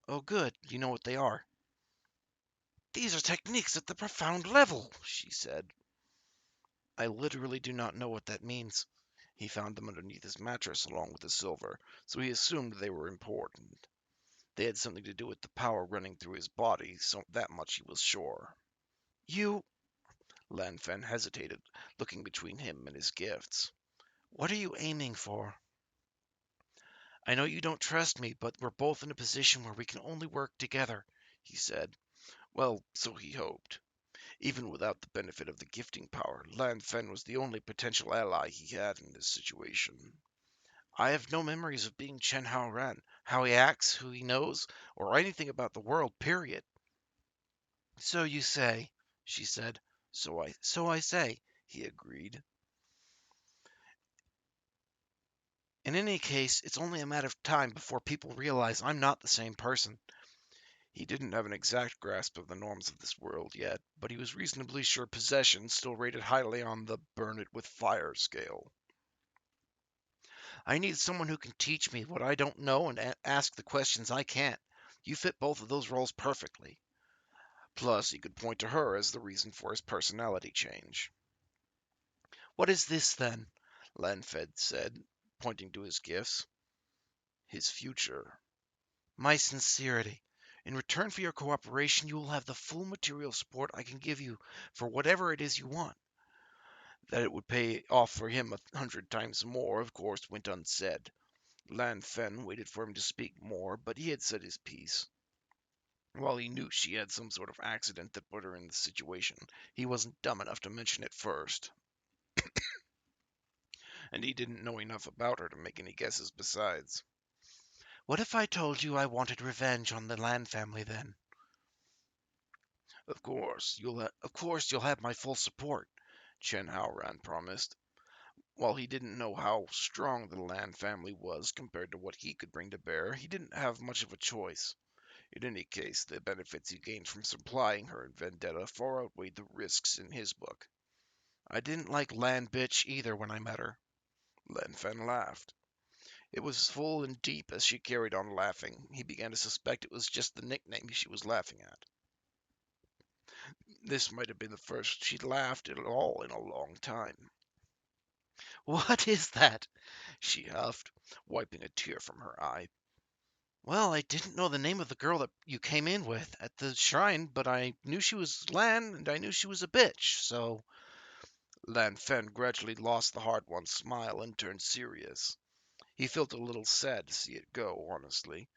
Oh, good, you know what they are. These are techniques at the profound level, she said. I literally do not know what that means. He found them underneath his mattress along with the silver, so he assumed they were important. They had something to do with the power running through his body, so that much he was sure. You... Lan Fen hesitated, looking between him and his gifts. What are you aiming for? I know you don't trust me, but we're both in a position where we can only work together, he said. Well, so he hoped. Even without the benefit of the gifting power, Lan Fen was the only potential ally he had in this situation. I have no memories of being Chen Haoran, how he acts, who he knows, or anything about the world, period. So you say, she said. So I say, he agreed. In any case, it's only a matter of time before people realize I'm not the same person. He didn't have an exact grasp of the norms of this world yet, but he was reasonably sure possession still rated highly on the burn it with fire scale. I need someone who can teach me what I don't know and ask the questions I can't. You fit both of those roles perfectly. Plus, he could point to her as the reason for his personality change. What is this, then? Lan Fen said, pointing to his gifts. His future. My sincerity. In return for your cooperation, you will have the full material support I can give you for whatever it is you want. That it would pay off for him 100 times more, of course, went unsaid. Lan Fen waited for him to speak more, but he had said his piece. While he knew she had some sort of accident that put her in the situation, he wasn't dumb enough to mention it first. And he didn't know enough about her to make any guesses besides. What if I told you I wanted revenge on the Lan family then? Of course, you'll have my full support, Chen Haoran promised. While he didn't know how strong the Lan family was compared to what he could bring to bear, he didn't have much of a choice. In any case, the benefits he gained from supplying her in Vendetta far outweighed the risks in his book. I didn't like Lan Bitch either when I met her. Lan Fen laughed. It was full and deep as she carried on laughing. He began to suspect it was just the nickname she was laughing at. This might have been the first she'd laughed at all in a long time. What is that? She huffed, wiping a tear from her eye. Well, I didn't know the name of the girl that you came in with at the shrine, but I knew she was Lan and I knew she was a bitch, so. Lan Fen gradually lost the hard-won smile and turned serious. He felt a little sad to see it go, honestly.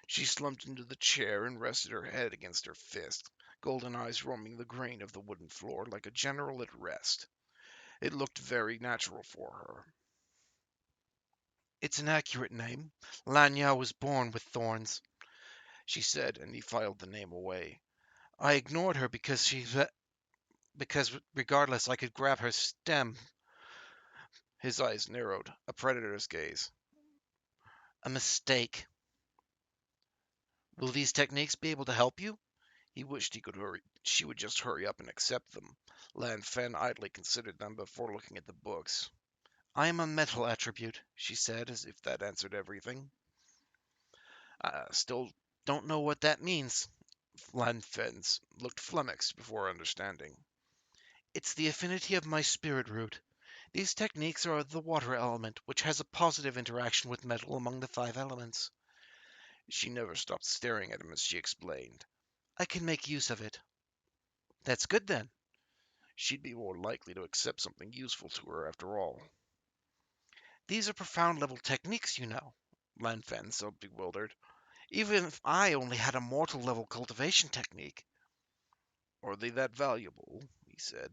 She slumped into the chair and rested her head against her fist, golden eyes roaming the grain of the wooden floor like a general at rest. It looked very natural for her. It's an accurate name. Lan Yao was born with thorns, She said, and he filed the name away. I ignored her because regardless I could grab her stem. His eyes narrowed, a predator's gaze. A mistake. Will these techniques be able to help you? He wished he could hurry. She would just hurry up and accept them. Lan Fen idly considered them before looking at the books. I am a metal attribute, She said, as if that answered everything. I still don't know what that means. Lan Fen looked flummoxed before understanding. It's the affinity of my spirit root. These techniques are the water element, which has a positive interaction with metal among the 5 elements. She never stopped staring at him as she explained. I can make use of it. That's good then. She'd be more likely to accept something useful to her after all. These are profound level techniques, you know. Lan Fen so bewildered. Even if I only had a mortal level cultivation technique. Are they that valuable? He said.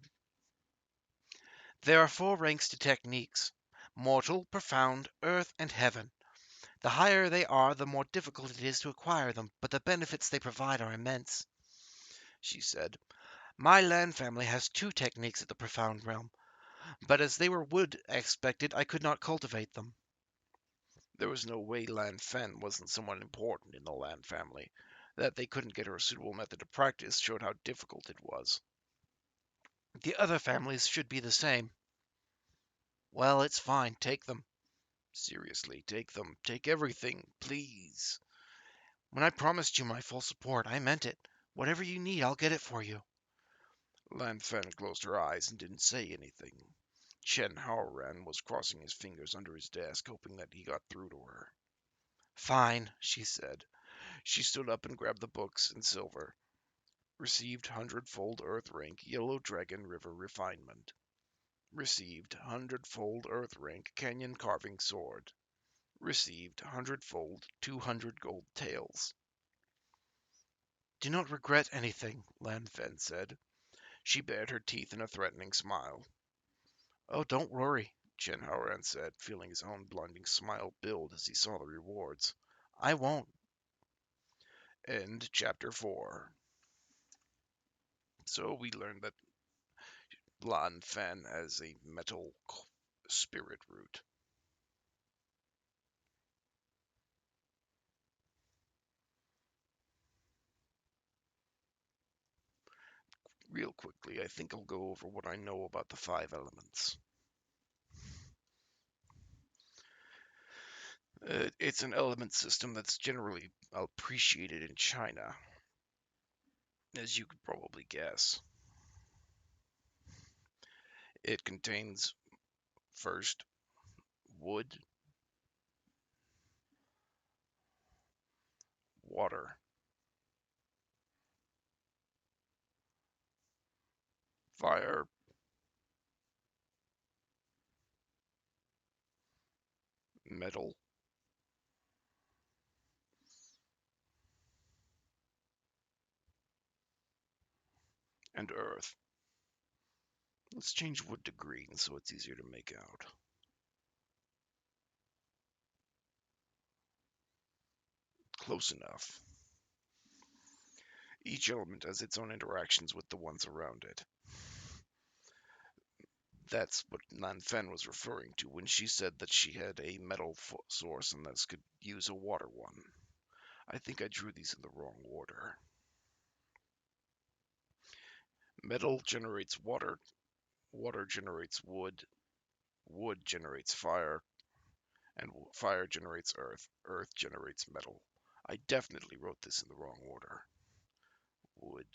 There are 4 ranks to techniques: mortal, profound, earth, and heaven. The higher they are, the more difficult it is to acquire them, but the benefits they provide are immense. She said. My Lan family has 2 techniques at the profound realm, but as they were wood expected, I could not cultivate them. There was no way Lan Fen wasn't someone important in the Lan family. That they couldn't get her a suitable method of practice showed how difficult it was. The other families should be the same. Well, it's fine. Take them. Seriously, take them. Take everything, please. When I promised you my full support, I meant it. Whatever you need, I'll get it for you. Lan Fen closed her eyes and didn't say anything. Chen Haoran was crossing his fingers under his desk, hoping that he got through to her. Fine, she said. She stood up and grabbed the books and silver. Received hundredfold Earth Rank Yellow Dragon River Refinement. Received hundredfold Earth Rank Canyon Carving Sword. Received hundredfold 200 gold taels. Do not regret anything, Lan Fen said. She bared her teeth in a threatening smile. Oh, don't worry, Chen Haoran said, feeling his own blinding smile build as he saw the rewards. I won't. End chapter 4. So we learned that Lan Fen has a metal spirit root. Real quickly, I think I'll go over what I know about the 5 elements. It's an element system that's generally appreciated in China, as you could probably guess. It contains, first, wood, water, fire, metal, and earth. Let's change wood to green so it's easier to make out. Close enough. Each element has its own interactions with the ones around it. That's what Nan Fen was referring to when she said that she had a metal source and thus could use a water one. I think I drew these in the wrong order. Metal generates water, water generates wood, wood generates fire, and fire generates earth, earth generates metal. I definitely wrote this in the wrong order. Wood,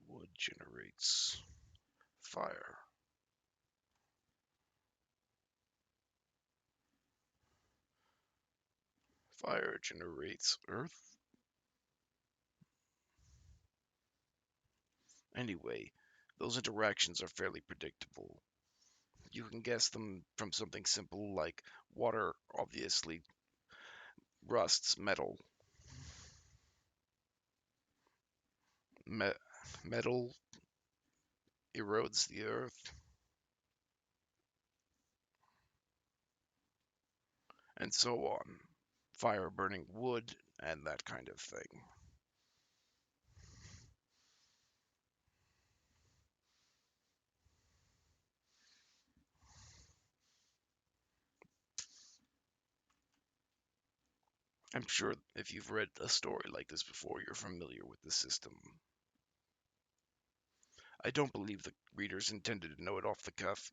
wood generates fire. Fire generates earth. Anyway, those interactions are fairly predictable. You can guess them from something simple like water obviously rusts metal. Me Metal erodes the earth, and so on. Fire burning wood, and that kind of thing. I'm sure if you've read a story like this before, you're familiar with the system. I don't believe the readers intended to know it off the cuff.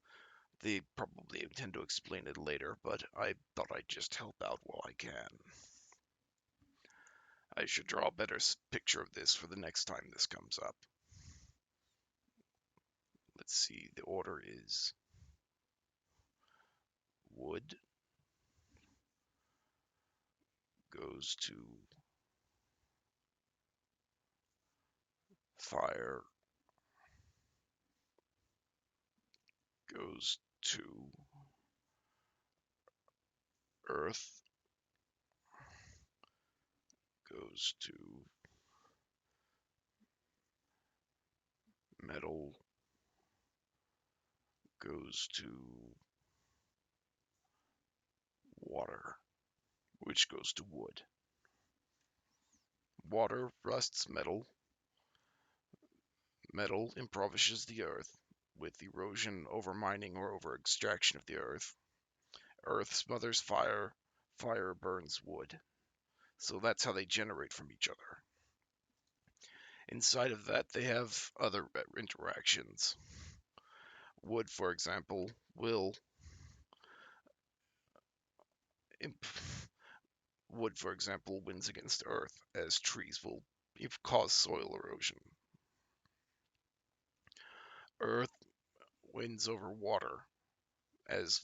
They probably intend to explain it later, but I thought I'd just help out while I can. I should draw a better picture of this for the next time this comes up. Let's see, the order is wood goes to fire, goes to earth, goes to metal, goes to water, which goes to wood. Water rusts metal. Metal impoverishes the earth with erosion, overmining, or over-extraction of the earth. Earth smothers fire. Fire burns wood. So that's how they generate from each other. Inside of that, they have other interactions. Wood, for example, will wood, for example, wins against earth, as trees will cause soil erosion. Earth wins over water, as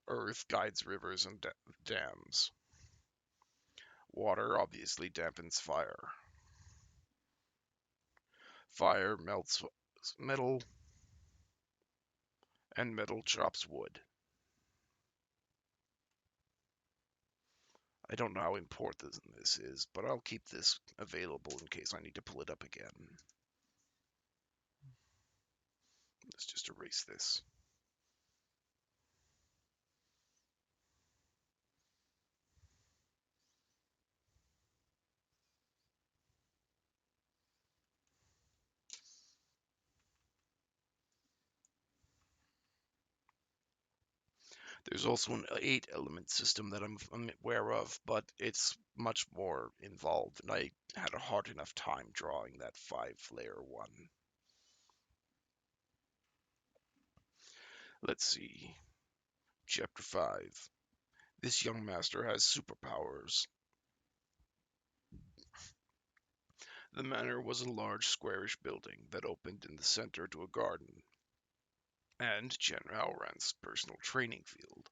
earth guides rivers and dams. Water obviously dampens fire. Fire melts metal, and metal chops wood. I don't know how important this is, but I'll keep this available in case I need to pull it up again. Let's just erase this. There's also an 8-element system that I'm aware of, but it's much more involved, and I had a hard enough time drawing that 5-layer one. Let's see. Chapter 5. This young master has superpowers. The manor was a large squarish building that opened in the center to a garden, and General Rand's personal training field.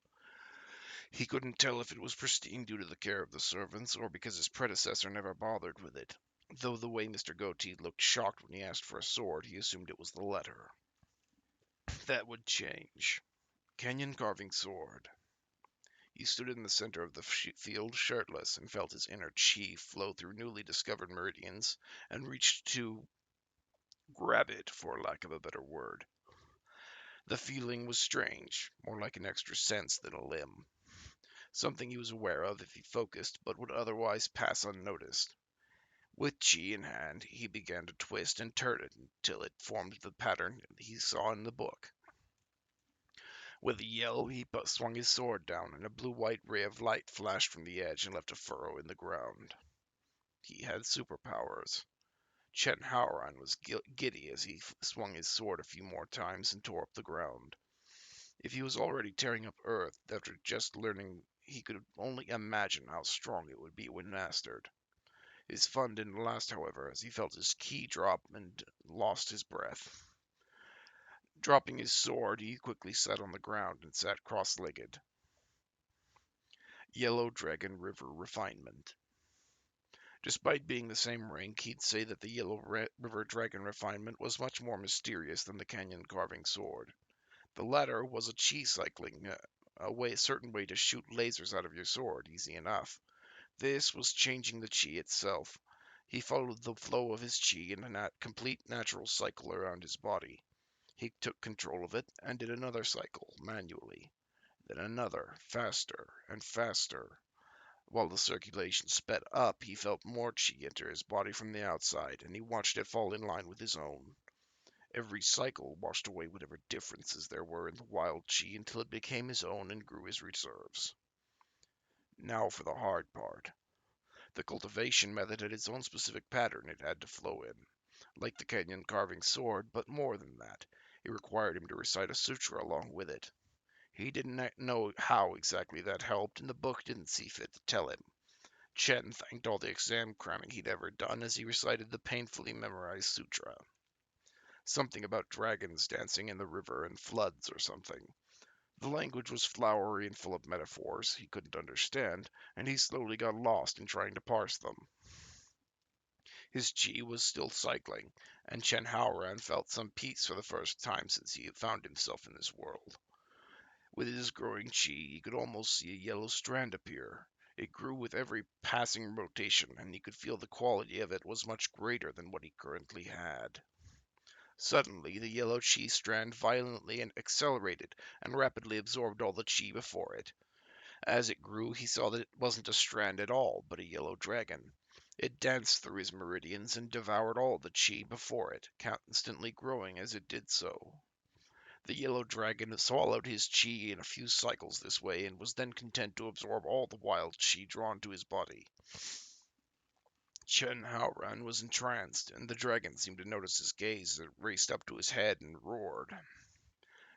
He couldn't tell if it was pristine due to the care of the servants or because his predecessor never bothered with it. Though the way Mr. Goatee looked shocked when he asked for a sword, he assumed it was the letter. That would change. Canyon carving sword. He stood in the center of the field shirtless and felt his inner chi flow through newly discovered meridians and reached to grab it, for lack of a better word. The feeling was strange, more like an extra sense than a limb. Something he was aware of if he focused, but would otherwise pass unnoticed. With chi in hand, he began to twist and turn it until it formed the pattern he saw in the book. With a yell, he swung his sword down, and a blue-white ray of light flashed from the edge and left a furrow in the ground. He had superpowers. Chen Haoran was giddy as he swung his sword a few more times and tore up the ground. If he was already tearing up earth after just learning, he could only imagine how strong it would be when mastered. His fun didn't last, however, as he felt his ki drop and lost his breath. Dropping his sword, he quickly sat on the ground and sat cross-legged. Yellow Dragon River Refinement. Despite being the same rank, he'd say that the Yellow River Dragon Refinement was much more mysterious than the Canyon Carving Sword. The latter was a chi cycling, a certain way to shoot lasers out of your sword, easy enough. This was changing the chi itself. He followed the flow of his chi in a complete natural cycle around his body. He took control of it and did another cycle, manually. Then another, faster and faster. While the circulation sped up, he felt more chi enter his body from the outside, and he watched it fall in line with his own. Every cycle washed away whatever differences there were in the wild chi until it became his own and grew his reserves. Now for the hard part. The cultivation method had its own specific pattern it had to flow in. Like the Canyon carving sword, but more than that. It required him to recite a sutra along with it. He didn't know how exactly that helped, and the book didn't see fit to tell him. Chen thanked all the exam cramming he'd ever done as he recited the painfully memorized sutra. Something about dragons dancing in the river and floods or something. The language was flowery and full of metaphors he couldn't understand, and he slowly got lost in trying to parse them. His chi was still cycling, and Chen Haoran felt some peace for the first time since he had found himself in this world. With his growing chi, he could almost see a yellow strand appear. It grew with every passing rotation, and he could feel the quality of it was much greater than what he currently had. Suddenly, the yellow chi strand violently accelerated and rapidly absorbed all the chi before it. As it grew, he saw that it wasn't a strand at all, but a yellow dragon. It danced through his meridians and devoured all the chi before it, constantly growing as it did so. The yellow dragon swallowed his chi in a few cycles this way, and was then content to absorb all the wild chi drawn to his body. Chen Haoran was entranced, and the dragon seemed to notice his gaze as it raced up to his head and roared.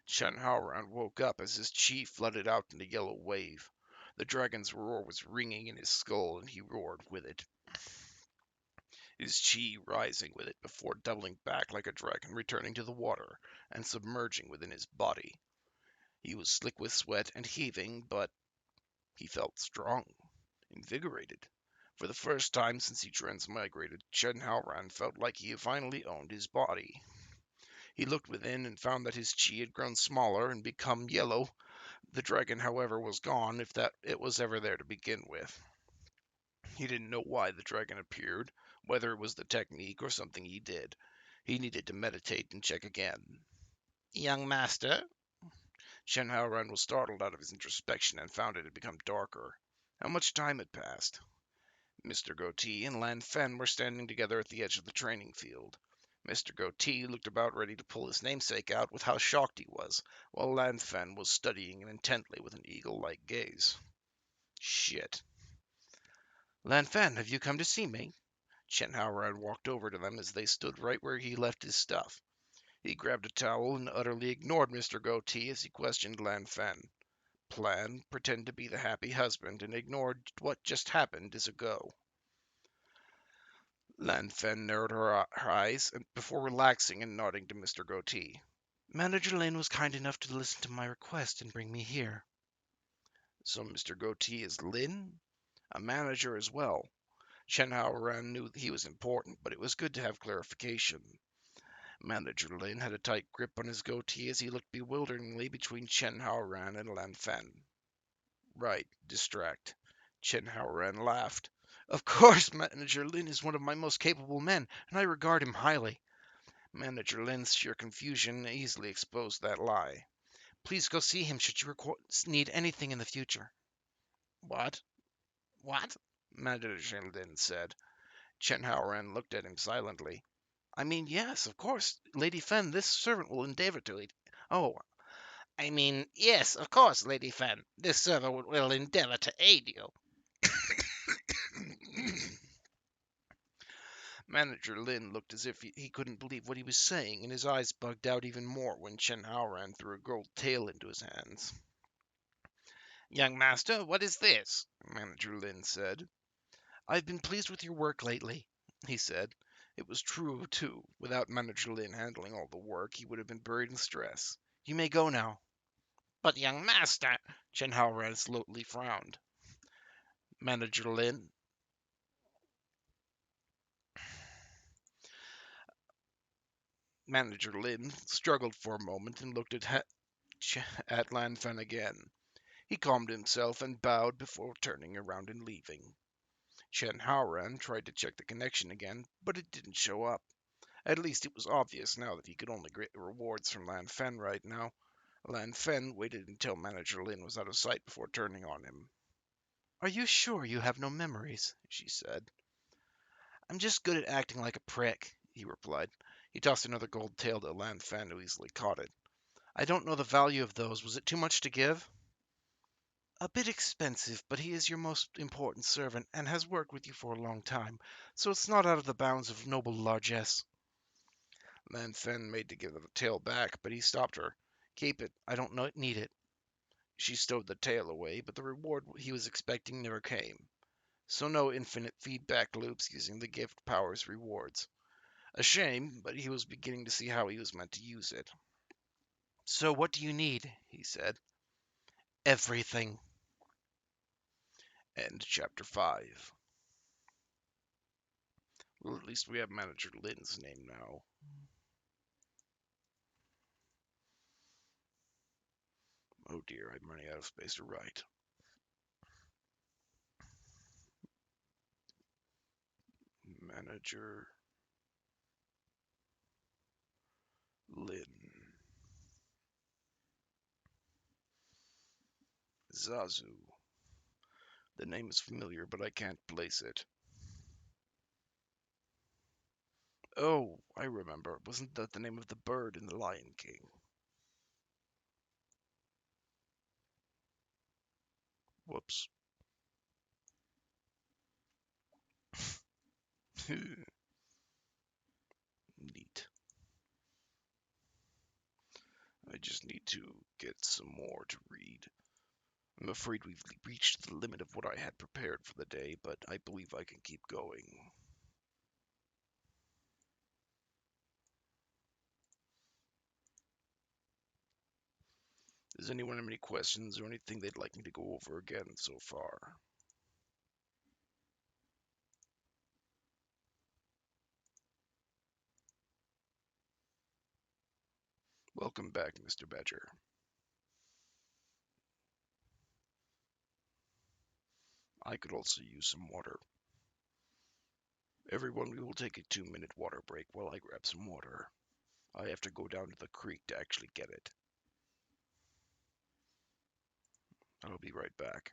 Chen Haoran woke up as his chi flooded out in a yellow wave. The dragon's roar was ringing in his skull, and he roared with it, his chi rising with it before doubling back like a dragon returning to the water and submerging within his body. He was slick with sweat and heaving, but he felt strong, invigorated. For the first time since he transmigrated, Chen Haoran felt like he finally owned his body. He looked within and found that his chi had grown smaller and become yellow. The dragon, however, was gone, if that it was ever there to begin with. He didn't know why the dragon appeared, whether it was the technique or something he did. He needed to meditate and check again. Young master? Chen Haoran was startled out of his introspection and found it had become darker. How much time had passed? Mr. Goatee and Lan Fen were standing together at the edge of the training field. Mr. Goatee looked about ready to pull his namesake out with how shocked he was, while Lan Fen was studying him intently with an eagle-like gaze. Shit. Lan Fen, have you come to see me? Chen Haoran walked over to them as they stood right where he left his stuff. He grabbed a towel and utterly ignored Mr. Goatee as he questioned Lan Fen. Plan, pretend to be the happy husband, and ignored what just happened is a go. Lan Fen narrowed her eyes before relaxing and nodding to Mr. Goatee. Manager Lin was kind enough to listen to my request and bring me here. So Mr. Goatee is Lin? A manager as well. Chen Haoran knew he was important, but it was good to have clarification. Manager Lin had a tight grip on his goatee as he looked bewilderingly between Chen Haoran and Lan Fen. Right, distract. Chen Haoran laughed. Of course, Manager Lin is one of my most capable men, and I regard him highly. Manager Lin's sheer confusion easily exposed that lie. Please go see him should you need anything in the future. What? What? Manager Lin said. Chen Haoran looked at him silently. I mean, yes, of course, Lady Fen, this servant will endeavor to it. Oh, I mean, yes, of course, Lady Fen, this servant will endeavor to aid you. Manager Lin looked as if he couldn't believe what he was saying, and his eyes bugged out even more when Chen Haoran threw a gold tael into his hands. Young master, what is this? Manager Lin said. I've been pleased with your work lately, he said. It was true, too. Without Manager Lin handling all the work, he would have been buried in stress. You may go now. But, young master, Chen Haoran slowly frowned. Manager Lin. Manager Lin struggled for a moment and looked at Lan Fen again. He calmed himself and bowed before turning around and leaving. Chen Haoran tried to check the connection again, but it didn't show up. At least it was obvious now that he could only get rewards from Lan Fen right now. Lan Fen waited until Manager Lin was out of sight before turning on him. Are you sure you have no memories? She said. I'm just good at acting like a prick, he replied. He tossed another gold tael to Lan Fen, who easily caught it. I don't know the value of those. Was it too much to give? A bit expensive, but he is your most important servant and has worked with you for a long time, so it's not out of the bounds of noble largesse. Lan Fen made to give the tael back, but he stopped her. Keep it. I don't need it. She stowed the tael away, but the reward he was expecting never came. So no infinite feedback loops using the gift power's rewards. A shame, but he was beginning to see how he was meant to use it. So what do you need? He said. Everything. End chapter 5. Well, at least we have Manager Lin's name now. Oh dear, I'm running out of space to write. Manager Lin. Zazu. The name is familiar, but I can't place it. Oh, I remember. Wasn't that the name of the bird in The Lion King? Whoops. Neat. I just need to get some more to read. I'm afraid we've reached the limit of what I had prepared for the day, but I believe I can keep going. Does anyone have any questions or anything they'd like me to go over again so far? Welcome back, Mr. Badger. I could also use some water. Everyone, we will take a 2-minute water break while I grab some water. I have to go down to the creek to actually get it. I'll be right back.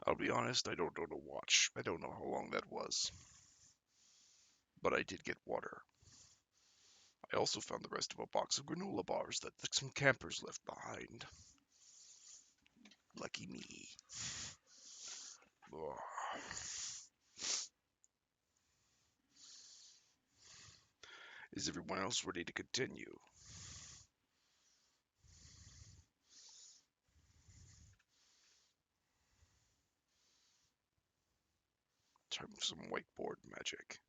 I'll be honest, I don't know to watch. I don't know how long that was. But I did get water. I also found the rest of a box of granola bars that some campers left behind. Lucky me. Ugh. Is everyone else ready to continue? Time for some whiteboard magic.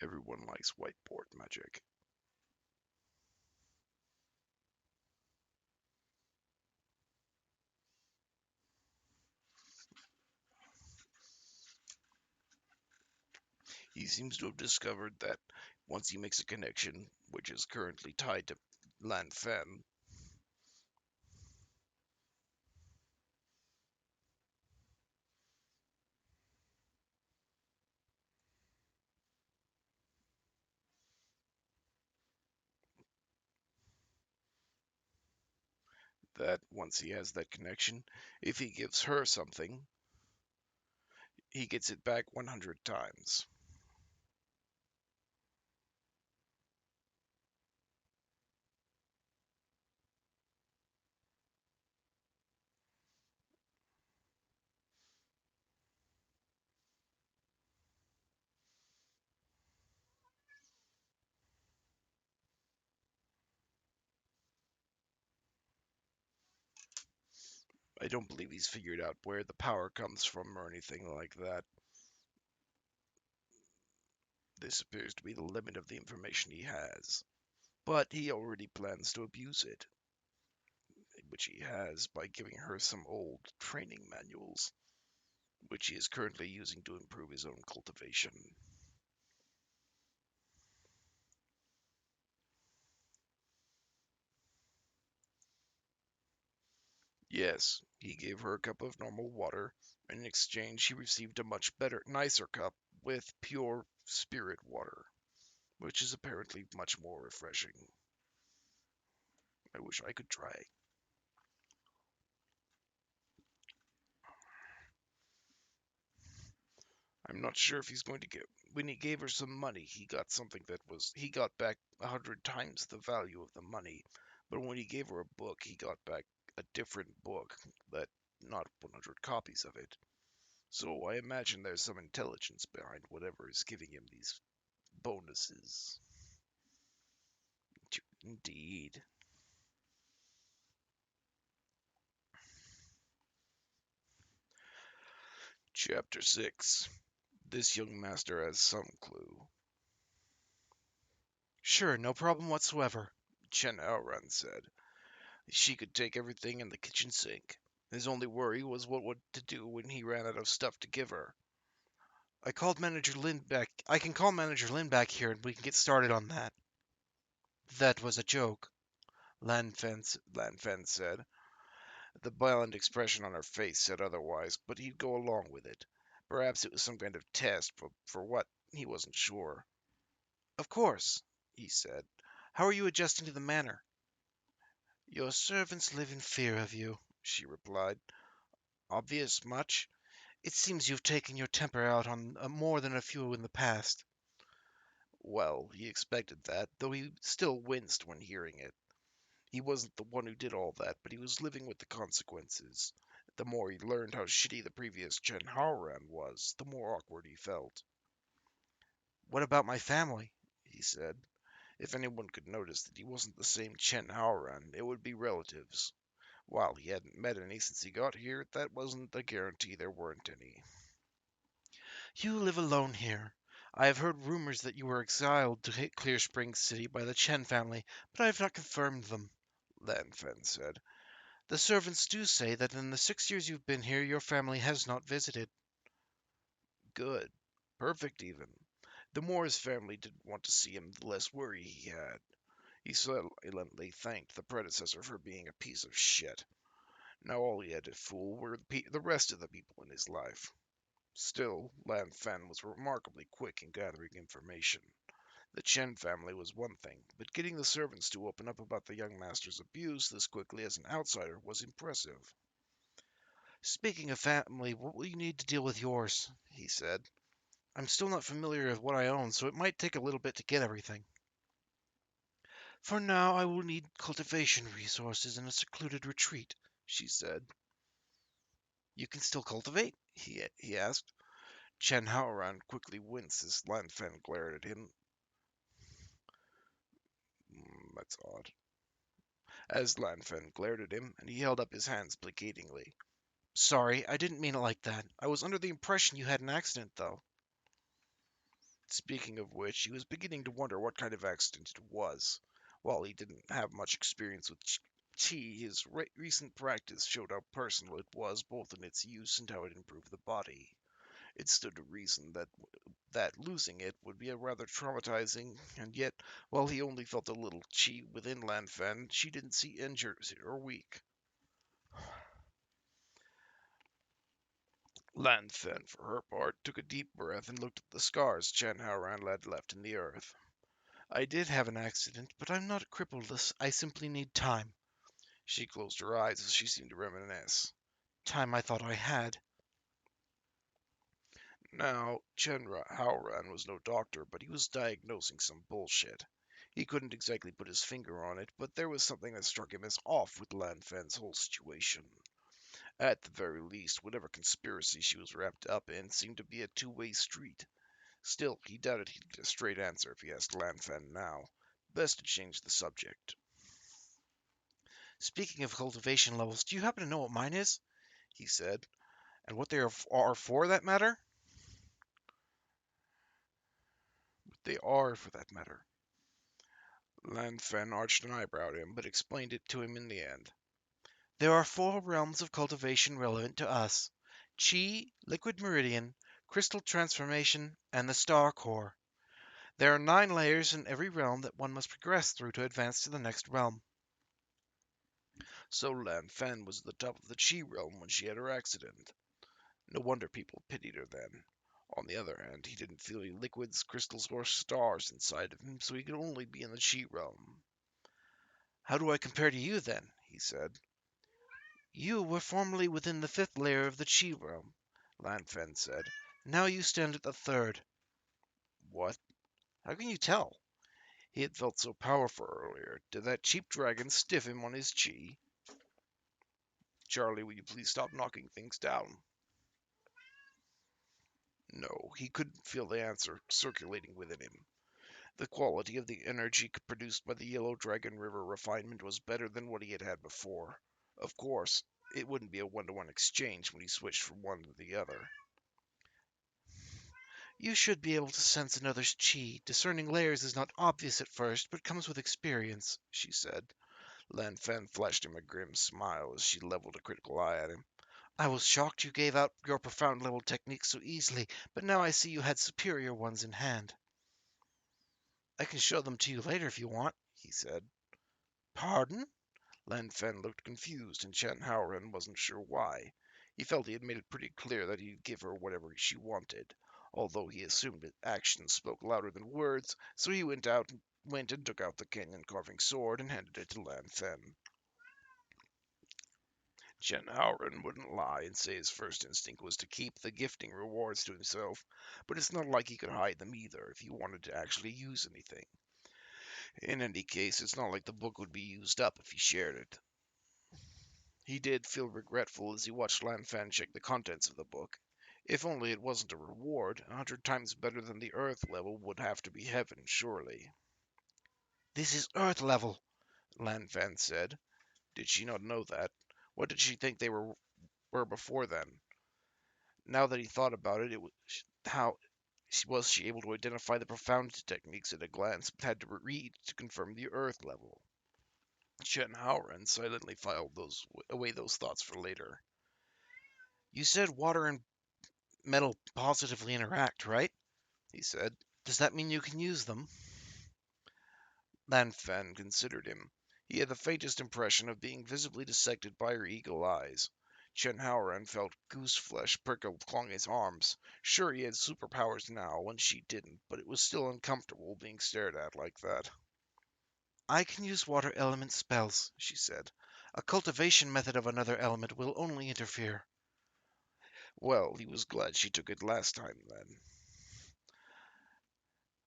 Everyone likes whiteboard magic. He seems to have discovered that once he makes a connection, which is currently tied to Lan Fen, that once he has that connection, if he gives her something, he gets it back 100 times. I don't believe he's figured out where the power comes from or anything like that. This appears to be the limit of the information he has. But he already plans to abuse it, which he has by giving her some old training manuals, which he is currently using to improve his own cultivation. Yes, he gave her a cup of normal water, and in exchange she received a much better, nicer cup with pure spirit water, which is apparently much more refreshing. I wish I could try. I'm not sure if he's going to get. When he gave her some money, he got something that was. He got back 100 times the value of the money. But when he gave her a book, he got back a different book that not 100 copies of it. So I imagine there's some intelligence behind whatever is giving him these bonuses. Indeed. Chapter 6. This young master has some clue. Sure, no problem whatsoever. Chen Aoran said. She could take everything in the kitchen sink. His only worry was what to do when he ran out of stuff to give her. I called Manager Lin back. I can call Manager Lin back here and we can get started on that. That was a joke. Lan Fen said. The violent expression on her face said otherwise, but he'd go along with it. Perhaps it was some kind of test, for what, he wasn't sure. Of course, he said. How are you adjusting to the manor? Your servants live in fear of you, she replied. Obvious much? It seems you've taken your temper out on more than a few in the past. Well, he expected that, though he still winced when hearing it. He wasn't the one who did all that, but he was living with the consequences. The more he learned how shitty the previous Chen Haoran was, the more awkward he felt. What about my family? He said. If anyone could notice that he wasn't the same Chen Haoran, it would be relatives. While he hadn't met any since he got here, that wasn't a guarantee there weren't any. You live alone here. I have heard rumors that you were exiled to Clear Springs City by the Chen family, but I have not confirmed them, Lan Fen said. The servants do say that in the 6 years you've been here, your family has not visited. Good. Perfect, even. The more his family didn't want to see him, the less worry he had. He silently thanked the predecessor for being a piece of shit. Now all he had to fool were the rest of the people in his life. Still, Lan Fen was remarkably quick in gathering information. The Chen family was one thing, but getting the servants to open up about the young master's abuse this quickly as an outsider was impressive. Speaking of family, what will you need to deal with yours? He said. I'm still not familiar with what I own, so it might take a little bit to get everything. For now, I will need cultivation resources in a secluded retreat, she said. You can still cultivate? He asked. Chen Haoran quickly winced as Lan Fen glared at him. That's odd. As Lan Fen glared at him, and he held up his hands placatingly. Sorry, I didn't mean it like that. I was under the impression you had an accident, though. Speaking of which, he was beginning to wonder what kind of accident it was. While he didn't have much experience with Qi, his recent practice showed how personal it was, both in its use and how it improved the body. It stood to reason that losing it would be a rather traumatizing, and yet, while he only felt a little Qi within Lan Fen, she didn't see injured or weak. Lan Fen, for her part, took a deep breath and looked at the scars Chen Haoran had left in the earth. I did have an accident, but I'm not crippled. I simply need time. She closed her eyes as she seemed to reminisce. Time I thought I had. Now, Chen Haoran was no doctor, but he was diagnosing some bullshit. He couldn't exactly put his finger on it, but there was something that struck him as off with Lan Fen's whole situation. At the very least, whatever conspiracy she was wrapped up in seemed to be a two-way street. Still, he doubted he'd get a straight answer if he asked Lan Fen now. Best to change the subject. Speaking of cultivation levels, do you happen to know what mine is? He said. And what they are for that matter? They are, for that matter. Lan Fen arched an eyebrow at him, but explained it to him in the end. There are 4 realms of cultivation relevant to us: Chi, Liquid Meridian, Crystal Transformation, and the Star Core. There are 9 layers in every realm that one must progress through to advance to the next realm. So Lan Fen was at the top of the Chi realm when she had her accident. No wonder people pitied her then. On the other hand, he didn't feel any liquids, crystals, or stars inside of him, so he could only be in the Chi realm. How do I compare to you, then? He said. You were formerly within the 5th layer of the Chi realm, Lan Fen said. Now you stand at the 3rd. What? How can you tell? He had felt so powerful earlier. Did that cheap dragon stiff him on his Chi? Charlie, will you please stop knocking things down? No, he couldn't feel the answer circulating within him. The quality of the energy produced by the Yellow Dragon River refinement was better than what he had had before. Of course, it wouldn't be a one-to-one exchange when he switched from one to the other. You should be able to sense another's chi. Discerning layers is not obvious at first, but comes with experience, she said. Lan Fen flashed him a grim smile as she leveled a critical eye at him. I was shocked you gave out your profound level techniques so easily, but now I see you had superior ones in hand. I can show them to you later if you want, he said. Pardon? Lan Fen looked confused, and Chen Haoran wasn't sure why. He felt he had made it pretty clear that he'd give her whatever she wanted, although he assumed that actions spoke louder than words, so he went and took out the canyon-carving sword and handed it to Lan Fen. Chen Haoran wouldn't lie and say his first instinct was to keep the gifting rewards to himself, but it's not like he could hide them either if he wanted to actually use anything. In any case, it's not like the book would be used up if he shared it. He did feel regretful as he watched Lan Fan check the contents of the book. If only it wasn't a reward, 100 times better than the Earth level would have to be heaven, surely. This is Earth level, Lan Fan said. Did she not know that? What did she think they were before then? Now that he thought about it, it was how Was she able to identify the profound techniques at a glance, but had to read to confirm the earth level? Chen Haoran silently filed away those thoughts for later. You said water and metal positively interact, right? He said. Does that mean you can use them? Lan Fen considered him. He had the faintest impression of being visibly dissected by her eagle eyes. Chen Haoran felt goose flesh prickle along his arms. Sure, he had superpowers now, and she didn't, but it was still uncomfortable being stared at like that. I can use water element spells, she said. A cultivation method of another element will only interfere. Well, he was glad she took it last time, then.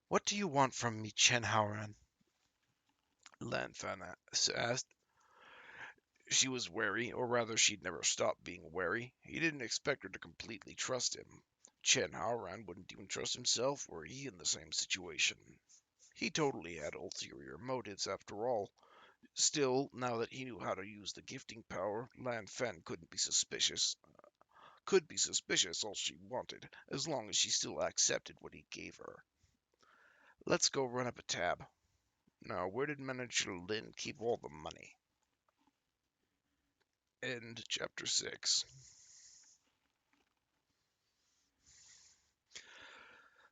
What do you want from me, Chen Haoran? Lan Fan asked. She was wary, or rather she'd never stopped being wary. He didn't expect her to completely trust him. Chen Haoran wouldn't even trust himself were he in the same situation. He totally had ulterior motives after all. Still, now that he knew how to use the gifting power, Lan Fen couldn't be suspicious. Could be suspicious all she wanted, as long as she still accepted what he gave her. Let's go run up a tab. Now, where did Manager Lin keep all the money? End chapter 6.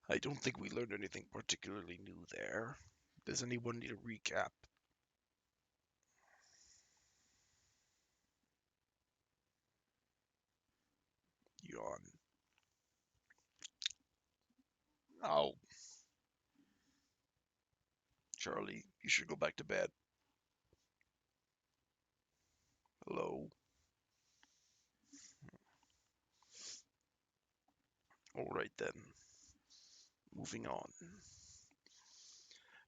I don't think we learned anything particularly new there. Does anyone need a recap? Yawn. Oh, Charlie, you should go back to bed. Hello? Alright then. Moving on.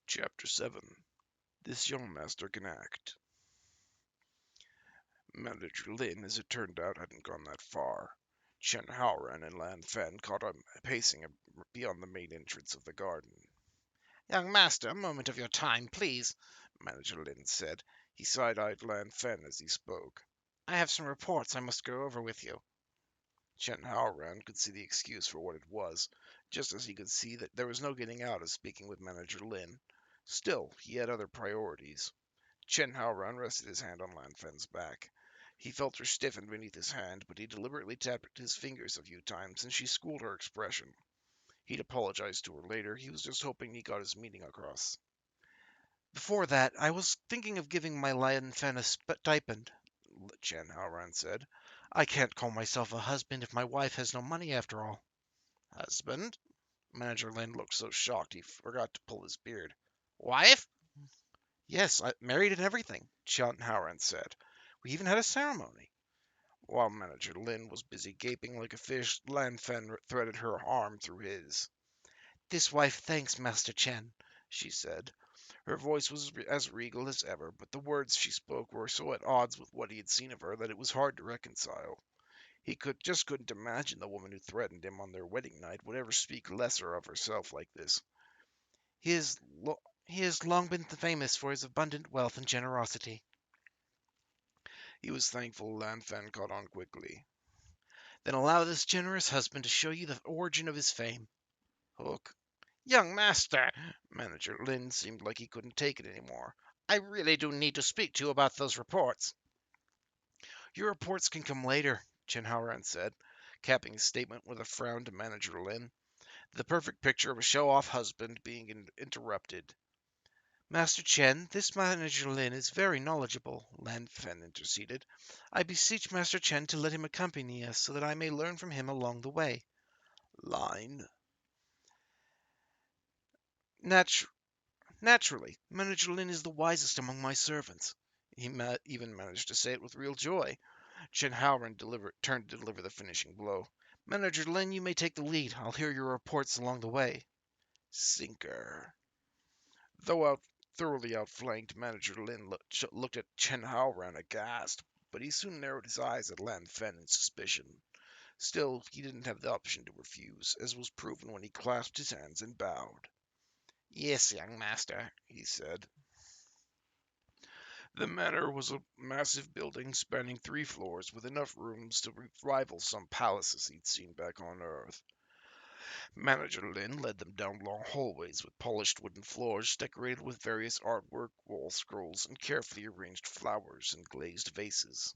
Chapter 7. This young master can act. Manager Lin, as it turned out, hadn't gone that far. Chen Haoran and Lan Fen caught him pacing beyond the main entrance of the garden. Young master, a moment of your time, please, Manager Lin said. He side-eyed Lan Fen as he spoke. I have some reports I must go over with you. Chen Haoran could see the excuse for what it was, just as he could see that there was no getting out of speaking with Manager Lin. Still, he had other priorities. Chen Haoran rested his hand on Lan Fen's back. He felt her stiffen beneath his hand, but he deliberately tapped his fingers a few times, and she schooled her expression. He'd apologized to her later. He was just hoping he got his meaning across. Before that, I was thinking of giving my Lan Fen a stipend, Chen Haoran said. I can't call myself a husband if my wife has no money after all. Husband? Manager Lin looked so shocked he forgot to pull his beard. Wife? Yes, married and everything, Chen Haoran said. We even had a ceremony. While Manager Lin was busy gaping like a fish, Lan Fen threaded her arm through his. This wife thanks Master Chen, she said. Her voice was as regal as ever, but the words she spoke were so at odds with what he had seen of her that it was hard to reconcile. He couldn't imagine the woman who threatened him on their wedding night would ever speak lesser of herself like this. He has, he has long been famous for his abundant wealth and generosity. He was thankful Lan Fen caught on quickly. Then allow this generous husband to show you the origin of his fame. Hook. Young master, Manager Lin seemed like he couldn't take it anymore. I really do need to speak to you about those reports. Your reports can come later, Chen Haoran said, capping his statement with a frown to Manager Lin. The perfect picture of a show-off husband being interrupted. Master Chen, this Manager Lin is very knowledgeable, Lan Fen interceded. I beseech Master Chen to let him accompany us so that I may learn from him along the way. Line. Naturally, Manager Lin is the wisest among my servants. He even managed to say it with real joy. Chen Haoran turned to deliver the finishing blow. Manager Lin, you may take the lead. I'll hear your reports along the way. Sinker. Though thoroughly outflanked, Manager Lin looked at Chen Haoran aghast, but he soon narrowed his eyes at Lan Fen in suspicion. Still, he didn't have the option to refuse, as was proven when he clasped his hands and bowed. Yes, young master, he said. The manor was a massive building spanning 3 floors with enough rooms to rival some palaces he'd seen back on Earth. Manager Lin led them down long hallways with polished wooden floors decorated with various artwork, wall scrolls, and carefully arranged flowers in glazed vases.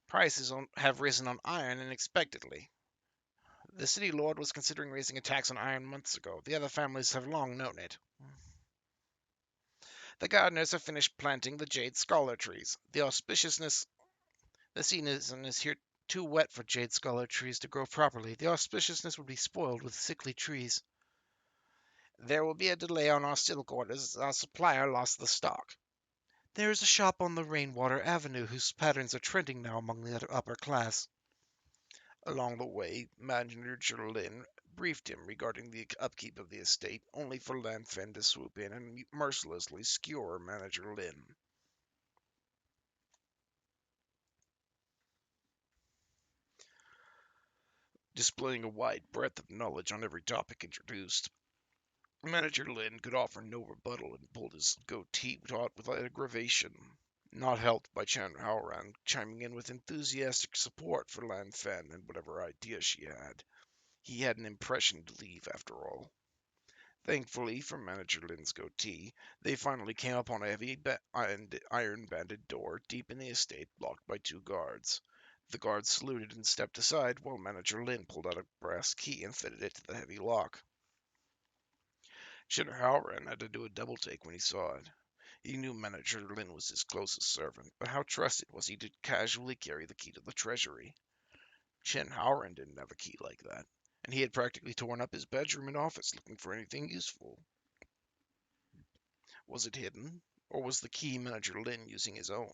Prices have risen on iron unexpectedly. The city lord was considering raising a tax on iron months ago. The other families have long known it. The gardeners have finished planting the jade scholar trees. The season is here too wet for jade scholar trees to grow properly. The auspiciousness would be spoiled with sickly trees. There will be a delay on our silk orders as our supplier lost the stock. There is a shop on the Rainwater Avenue whose patterns are trending now among the upper class. Along the way, Manager Lin briefed him regarding the upkeep of the estate, only for Lan Fen to swoop in and mercilessly skewer Manager Lin. Displaying a wide breadth of knowledge on every topic introduced, Manager Lin could offer no rebuttal and pulled his goatee taut with aggravation, not helped by Chan Haoran chiming in with enthusiastic support for Lan Fen and whatever idea she had. He had an impression to leave, after all. Thankfully for Manager Lin's goatee, they finally came upon a heavy iron-banded door deep in the estate blocked by two guards. The guards saluted and stepped aside while Manager Lin pulled out a brass key and fitted it to the heavy lock. Chen Haoran had to do a double take when he saw it. He knew Manager Lin was his closest servant, but how trusted was he to casually carry the key to the treasury? Chen Haoran didn't have a key like that, and he had practically torn up his bedroom and office looking for anything useful. Was it hidden, or was the key Manager Lin using his own?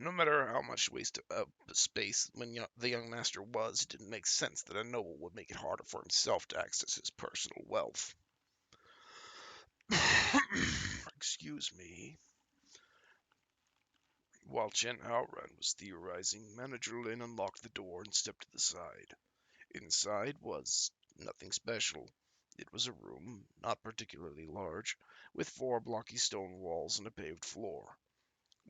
No matter how much waste of space the young master was, it didn't make sense that a noble would make it harder for himself to access his personal wealth. Excuse me. While Chen Haoran was theorizing, Manager Lin unlocked the door and stepped to the side. Inside was nothing special. It was a room, not particularly large, with four blocky stone walls and a paved floor.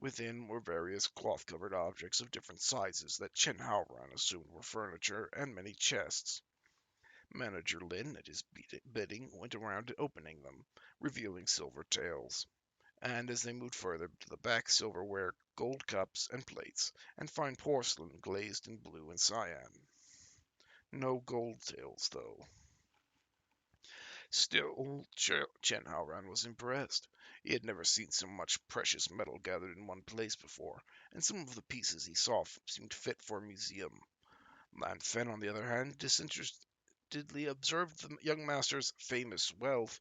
Within were various cloth-covered objects of different sizes that Chen Haoran assumed were furniture, and many chests. Manager Lin, at his bidding, went around opening them, revealing silver tails. And as they moved further to the back, silverware, gold cups and plates, and fine porcelain glazed in blue and cyan. No gold tails, though. Still, Chen Haoran was impressed. He had never seen so much precious metal gathered in one place before, and some of the pieces he saw seemed fit for a museum. Lan Fen, on the other hand, disinterestedly observed the young master's famous wealth.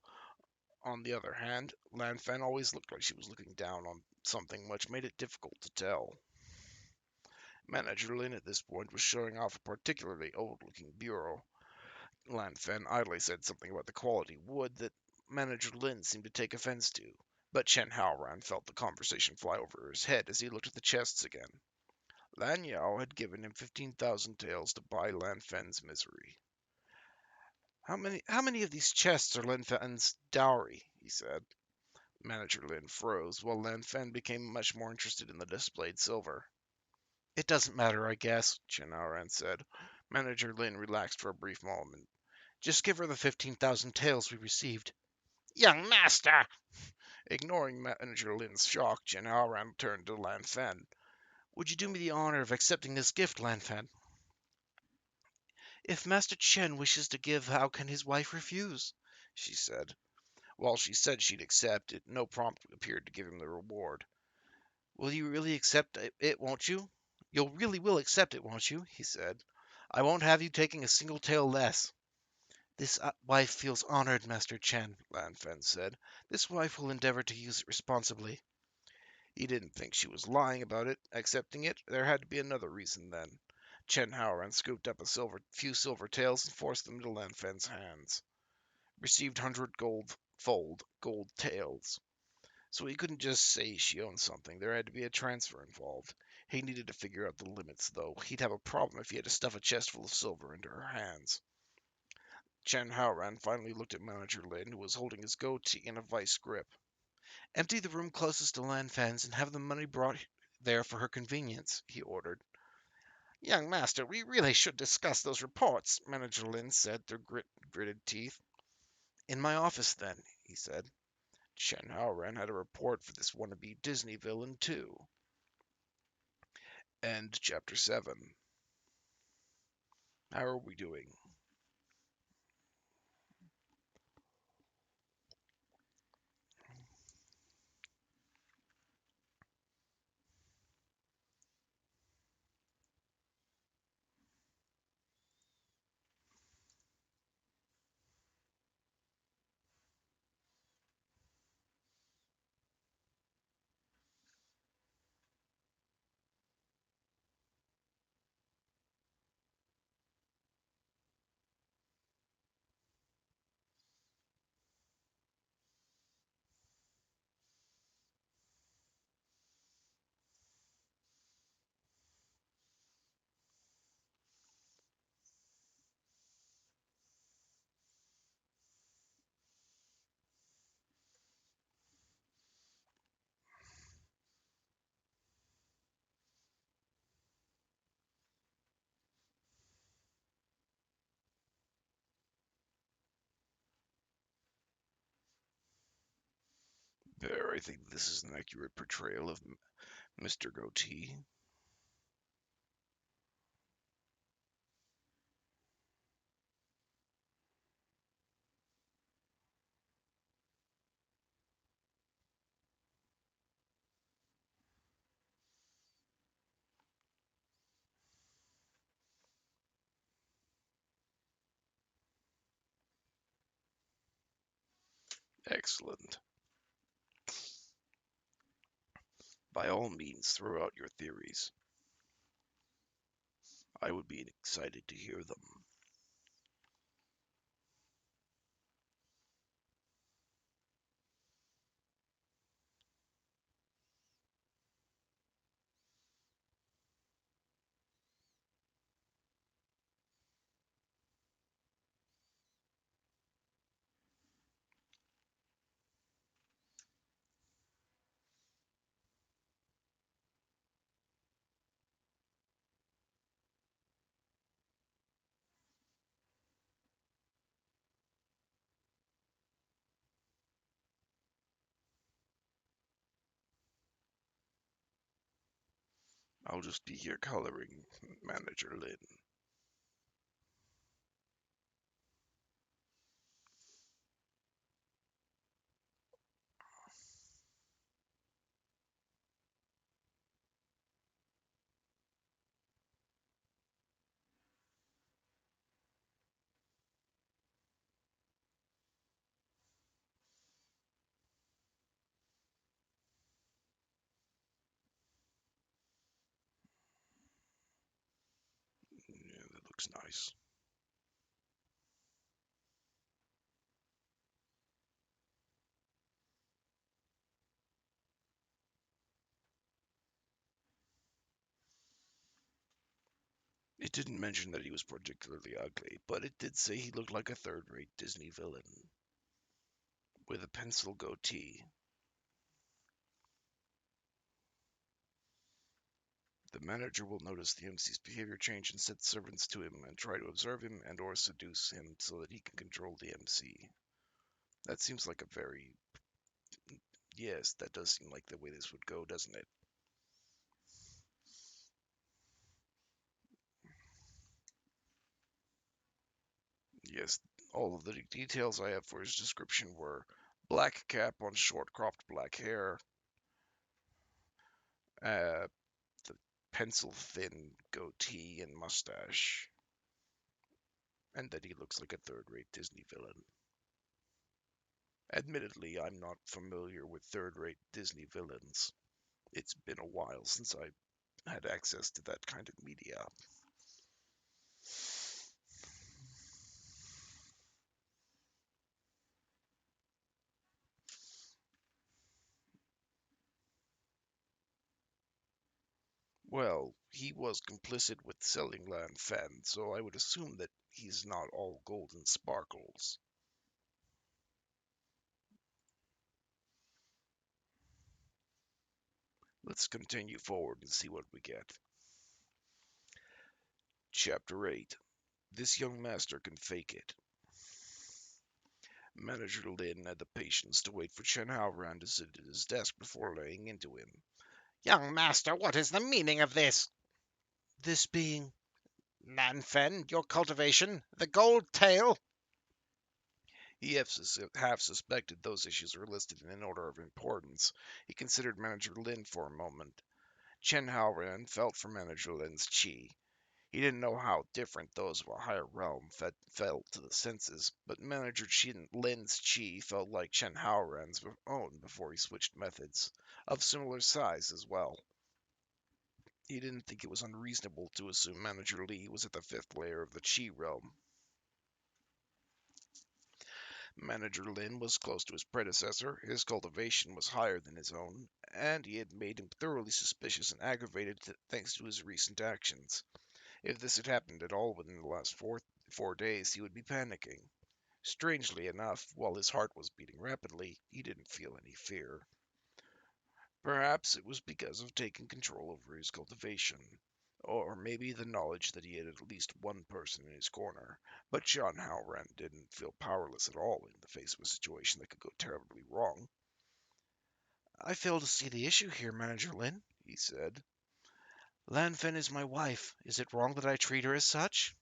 On the other hand, Lan Fen always looked like she was looking down on something which made it difficult to tell. Manager Lin at this point was showing off a particularly old-looking bureau. Lan Fen idly said something about the quality wood that Manager Lin seemed to take offense to, but Chen Haoran felt the conversation fly over his head as he looked at the chests again. Lan Yao had given him 15,000 taels to buy Lan Fen's misery. How many of these chests are Lan Fen's dowry? He said. Manager Lin froze, while Lan Fen became much more interested in the displayed silver. It doesn't matter, I guess, Chen Haoran said. Manager Lin relaxed for a brief moment. Just give her the 15,000 taels we received. Young master! Ignoring Manager Lin's shock, Chen Haoran turned to Lan Fen. Would you do me the honor of accepting this gift, Lan Fen? If Master Chen wishes to give, how can his wife refuse? She said. While she said she'd accept it, no prompt appeared to give him the reward. Will you really accept it, won't you? You really will accept it, won't you? He said. I won't have you taking a single tael less. This wife feels honored, Master Chen, Lan Fen said. This wife will endeavor to use it responsibly. He didn't think she was lying about it, accepting it. There had to be another reason then. Chen Haoran scooped up a few silver taels and forced them into Lan Fen's hands. Received 100 gold taels. So he couldn't just say she owned something. There had to be a transfer involved. He needed to figure out the limits, though. He'd have a problem if he had to stuff a chest full of silver into her hands. Chen Haoran finally looked at Manager Lin, who was holding his goatee in a vice grip. Empty the room closest to Lan Fen's and have the money brought there for her convenience, he ordered. Young master, we really should discuss those reports, Manager Lin said through gritted teeth. In my office, then, he said. Chen Haoren had a report for this wannabe Disney villain, too. End chapter 7. How are we doing? Bear, I think this is an accurate portrayal of Mr. Goatee. Excellent. By all means, throw out your theories. I would be excited to hear them. I'll just be here coloring, Manager Lin. Yeah, that looks nice. It didn't mention that he was particularly ugly, but it did say he looked like a third-rate Disney villain with a pencil goatee. The manager will notice the MC's behavior change and set servants to him and try to observe him and or seduce him so that he can control the MC. That seems like a very... Yes, that does seem like the way this would go, doesn't it? Yes, all of the details I have for his description were black cap on short cropped black hair, the pencil thin goatee and mustache, and that he looks like a third-rate Disney villain. Admittedly, I'm not familiar with third-rate Disney villains. It's been a while since I had access to that kind of media. Well, he was complicit with selling Lan Fen, so I would assume that he's not all gold and sparkles. Let's continue forward and see what we get. Chapter 8. This young master can fake it. Manager Lin had the patience to wait for Chen Haoran to sit at his desk before laying into him. Young master, what is the meaning of this? This being Lanfen, your cultivation, the gold tail. He half suspected those issues were listed in an order of importance. He considered Manager Lin for a moment. Chen Haoran felt for Manager Lin's chi. He didn't know how different those of a higher realm felt to the senses, but Manager Lin's chi felt like Chen Haoran's own before he switched methods, of similar size as well. He didn't think it was unreasonable to assume Manager Li was at the fifth layer of the chi realm. Manager Lin was close to his predecessor, his cultivation was higher than his own, and he had made him thoroughly suspicious and aggravated thanks to his recent actions. If this had happened at all within the last 4 days, he would be panicking. Strangely enough, while his heart was beating rapidly, he didn't feel any fear. Perhaps it was because of taking control over his cultivation, or maybe the knowledge that he had at least one person in his corner. But John Halloran didn't feel powerless at all in the face of a situation that could go terribly wrong. I fail to see the issue here, Manager Lin, he said. Lanfen is my wife. Is it wrong that I treat her as such?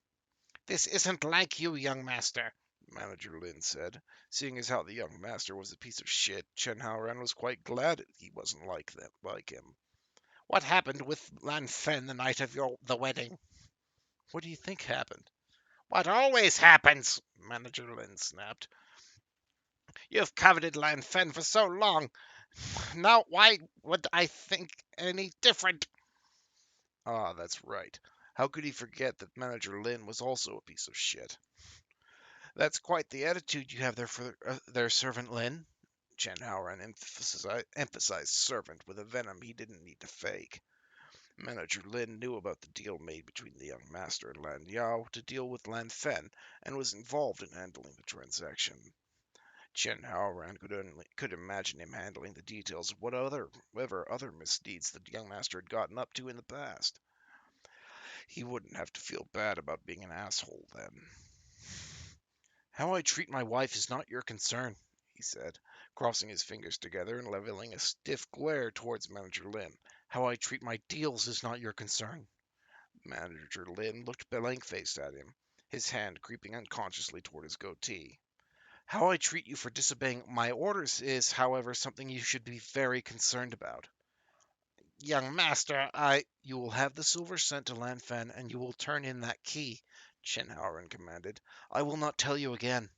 This isn't like you, young master, Manager Lin said. Seeing as how the young master was a piece of shit, Chen Haoran was quite glad he wasn't like him. What happened with Lanfen the night of the wedding? What do you think happened? What always happens, Manager Lin snapped. You've coveted Lanfen for so long. Now why would I think any different? Ah, that's right. How could he forget that Manager Lin was also a piece of shit? That's quite the attitude you have there for their servant Lin. Chen Haoran emphasized servant with a venom he didn't need to fake. Manager Lin knew about the deal made between the young master and Lan Yao to deal with Lan Fen and was involved in handling the transaction. Chen Haoran could imagine him handling the details of whatever other misdeeds the young master had gotten up to in the past. He wouldn't have to feel bad about being an asshole then. How I treat my wife is not your concern, he said, crossing his fingers together and leveling a stiff glare towards Manager Lin. How I treat my deals is not your concern. Manager Lin looked blank-faced at him, his hand creeping unconsciously toward his goatee. How I treat you for disobeying my orders is, however, something you should be very concerned about. Young master, You will have the silver sent to Lanfen, and you will turn in that key, Chen Haoran commanded. I will not tell you again.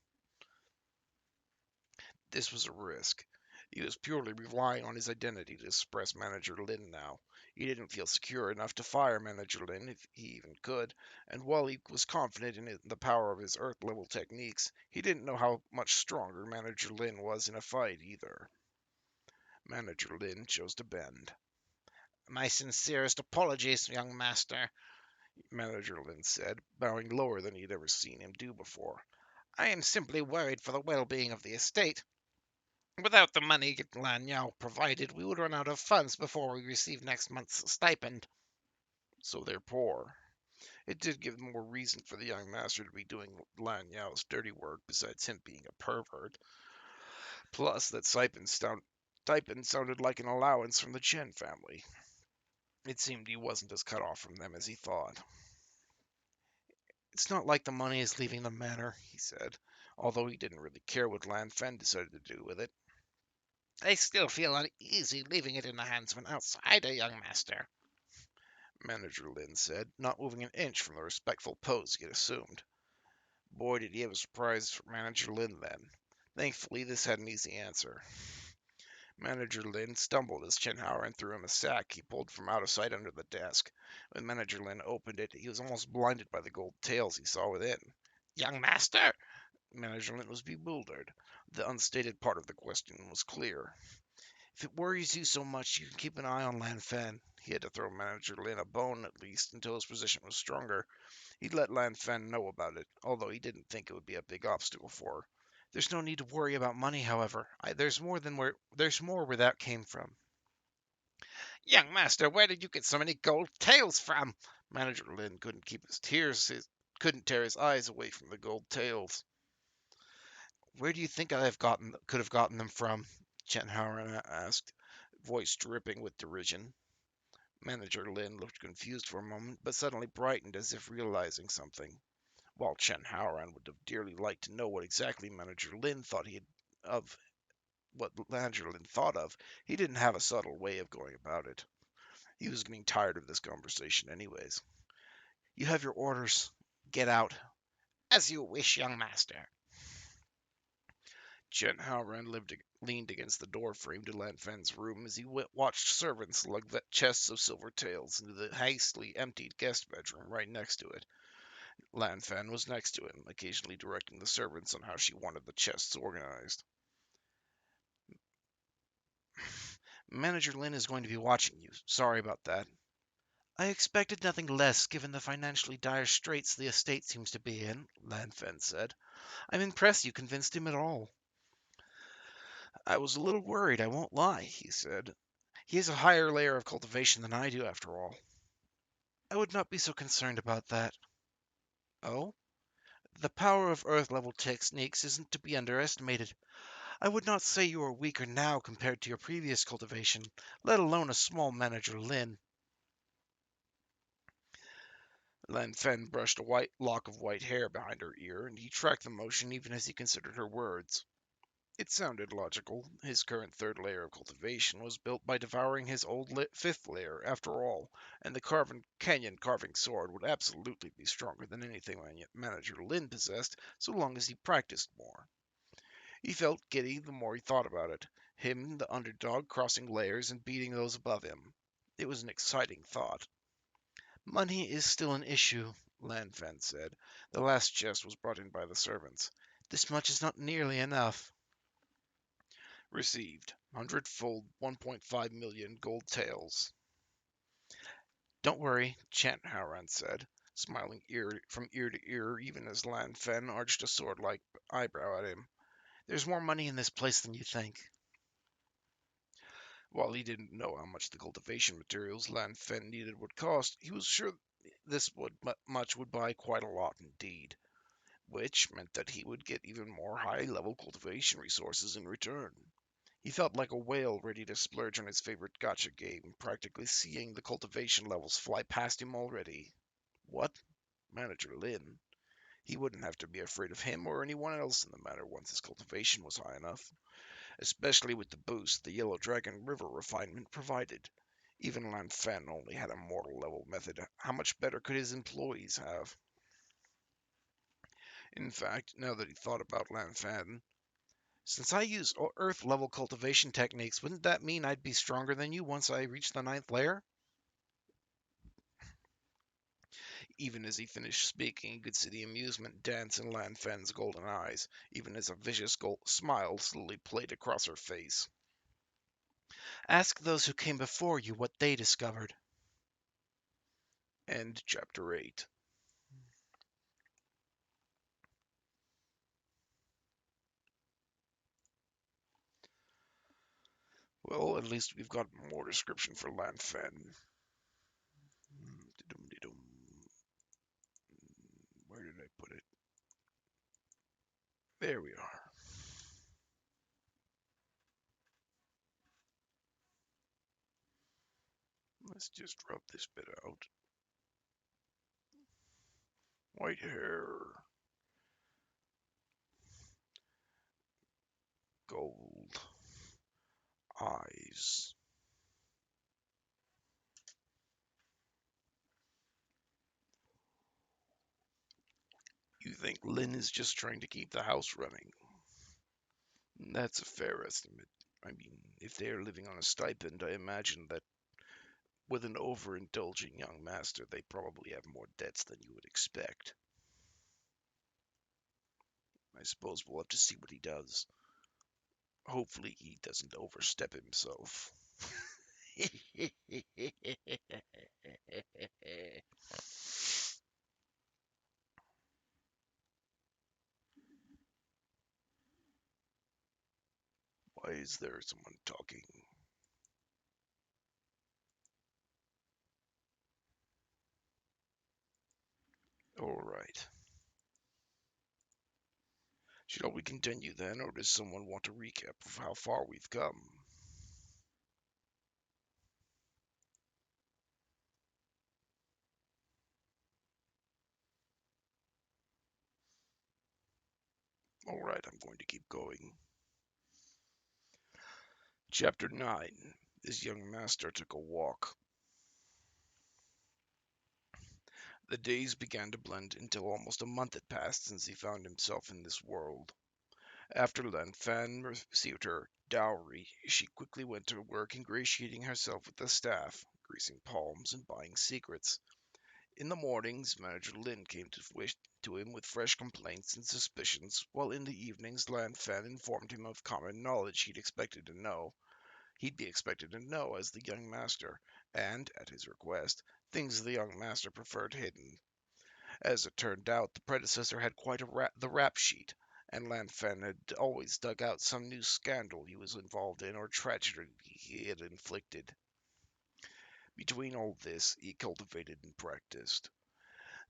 This was a risk. He was purely relying on his identity to suppress Manager Lin now. He didn't feel secure enough to fire Manager Lin if he even could, and while he was confident in the power of his Earth-level techniques, he didn't know how much stronger Manager Lin was in a fight either. Manager Lin chose to bend. my sincerest apologies, young master, Manager Lin said, bowing lower than he had ever seen him do before. I am simply worried for the well-being of the estate. Without the money Lan Yao provided, we would run out of funds before we receive next month's stipend. So they're poor. It did give more reason for the young master to be doing Lan Yao's dirty work besides him being a pervert. Plus, that stipend sounded like an allowance from the Chen family. It seemed he wasn't as cut off from them as he thought. It's not like the money is leaving the manor, he said, although he didn't really care what Lan Fen decided to do with it. I still feel uneasy leaving it in the hands of an outsider, young master, Manager Lin said, not moving an inch from the respectful pose he had assumed. Boy, did he have a surprise for Manager Lin then. Thankfully, this had an easy answer. Manager Lin stumbled as Chen Haoran threw him a sack he pulled from out of sight under the desk. When Manager Lin opened it, he was almost blinded by the gold tails he saw within. Young master! Manager Lin was bewildered. The unstated part of the question was clear. If it worries you so much, you can keep an eye on Lan Fen. He had to throw Manager Lin a bone at least until his position was stronger. He'd let Lan Fen know about it, although he didn't think it would be a big obstacle for her. There's no need to worry about money, however. There's more where that came from. Young master, where did you get so many gold tails from? Manager Lin couldn't tear his eyes away from the gold tails. Where do you think could have gotten them from? Chen Haoran asked, voice dripping with derision. Manager Lin looked confused for a moment, but suddenly brightened as if realizing something. While Chen Haoran would have dearly liked to know what exactly of Manager Lin thought of, he didn't have a subtle way of going about it. He was getting tired of this conversation anyways. You have your orders. Get out. As you wish, young master. Chen Haoran leaned against the door frame to Lan Fen's room as he watched servants lug chests of silver tails into the hastily emptied guest bedroom right next to it. Lan Fen was next to him, occasionally directing the servants on how she wanted the chests organized. Manager Lin is going to be watching you. Sorry about that. I expected nothing less given the financially dire straits the estate seems to be in, Lan Fen said. I'm impressed you convinced him at all. I was a little worried, I won't lie, he said. He has a higher layer of cultivation than I do, after all. I would not be so concerned about that. Oh? The power of Earth-level techniques isn't to be underestimated. I would not say you are weaker now compared to your previous cultivation, let alone a small manager Lin. Lan Fen brushed a white lock of white hair behind her ear, and he tracked the motion even as he considered her words. It sounded logical. His current third layer of cultivation was built by devouring his old fifth layer, after all, and the canyon carving sword would absolutely be stronger than anything Manager Lin possessed, so long as he practiced more. He felt giddy the more he thought about it. Him, the underdog, crossing layers and beating those above him. It was an exciting thought. Money is still an issue, Lan Fen said. The last chest was brought in by the servants. This much is not nearly enough. Received. Hundredfold 1.5 million gold taels. Don't worry, Chen Haoran said, smiling from ear to ear even as Lan Fen arched a sword-like eyebrow at him. There's more money in this place than you think. While he didn't know how much the cultivation materials Lan Fen needed would cost, he was sure this much would buy quite a lot indeed, which meant that he would get even more high-level cultivation resources in return. He felt like a whale ready to splurge on his favorite gacha game, practically seeing the cultivation levels fly past him already. What? Manager Lin? He wouldn't have to be afraid of him or anyone else in the matter once his cultivation was high enough, especially with the boost the Yellow Dragon River refinement provided. Even Lan Fen only had a mortal level method. How much better could his employees have? In fact, now that he thought about Lan Fen, since I use Earth level cultivation techniques, wouldn't that mean I'd be stronger than you once I reach the ninth layer? Even as he finished speaking, he could see the amusement dance in Lan Fen's golden eyes, even as a vicious smile slowly played across her face. Ask those who came before you what they discovered. End chapter 8. Well, at least we've got more description for Lan Fen. Where did I put it? There we are. Let's just rub this bit out. White hair. Gold. Eyes. You think Lin is just trying to keep the house running? That's a fair estimate. I mean, if they are living on a stipend, I imagine that with an overindulging young master, they probably have more debts than you would expect. I suppose we'll have to see what he does. Hopefully he doesn't overstep himself. Why is there someone talking? All right. Shall we continue then, or does someone want a recap of how far we've come? All right, I'm going to keep going. Chapter 9. This young master took a walk. The days began to blend until almost a month had passed since he found himself in this world. After Lan Fan received her dowry, she quickly went to work ingratiating herself with the staff, greasing palms and buying secrets. In the mornings, Manager Lin came to him with fresh complaints and suspicions, while in the evenings Lan Fan informed him of common knowledge he'd be expected to know as the young master, and, at his request, things the young master preferred hidden. As it turned out, the predecessor had quite the rap sheet, and Lan Fen had always dug out some new scandal he was involved in or tragedy he had inflicted. Between all this, he cultivated and practiced.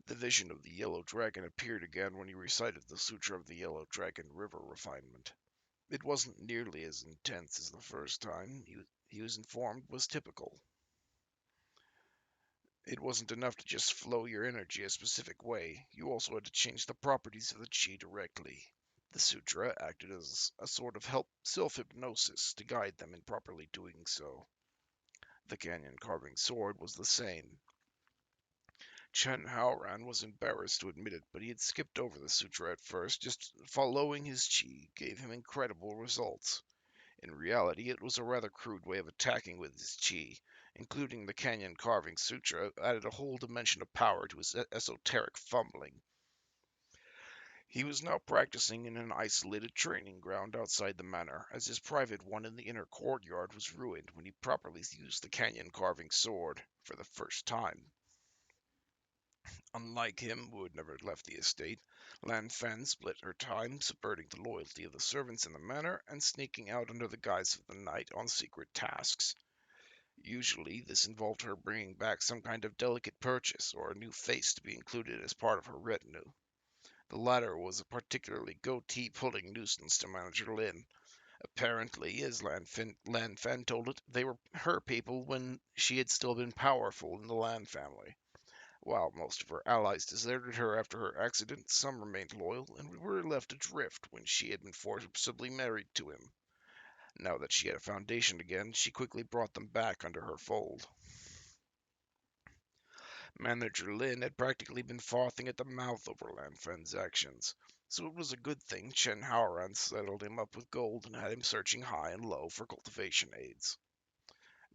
The vision of the Yellow Dragon appeared again when he recited the Sutra of the Yellow Dragon River Refinement. It wasn't nearly as intense as the first time he was informed was typical. It wasn't enough to just flow your energy a specific way, you also had to change the properties of the chi directly. The sutra acted as a sort of self-hypnosis to guide them in properly doing so. The canyon carving sword was the same. Chen Haoran was embarrassed to admit it, but he had skipped over the sutra at first. Just following his chi gave him incredible results. In reality, it was a rather crude way of attacking with his chi. Including the canyon carving sutra added a whole dimension of power to his esoteric fumbling. He was now practicing in an isolated training ground outside the manor, as his private one in the inner courtyard was ruined when he properly used the canyon carving sword for the first time. Unlike him, who had never left the estate, Lan Fan split her time subverting the loyalty of the servants in the manor and sneaking out under the guise of the night on secret tasks. Usually, this involved her bringing back some kind of delicate purchase or a new face to be included as part of her retinue. The latter was a particularly goatee-pulling nuisance to Manager Lin. Apparently, as Lan Fan told it, they were her people when she had still been powerful in the Lan family. While most of her allies deserted her after her accident, some remained loyal and were left adrift when she had been forcibly married to him. Now that she had a foundation again, she quickly brought them back under her fold. Manager Lin had practically been frothing at the mouth over Lan Fen's actions, so it was a good thing Chen Haoran settled him up with gold and had him searching high and low for cultivation aids.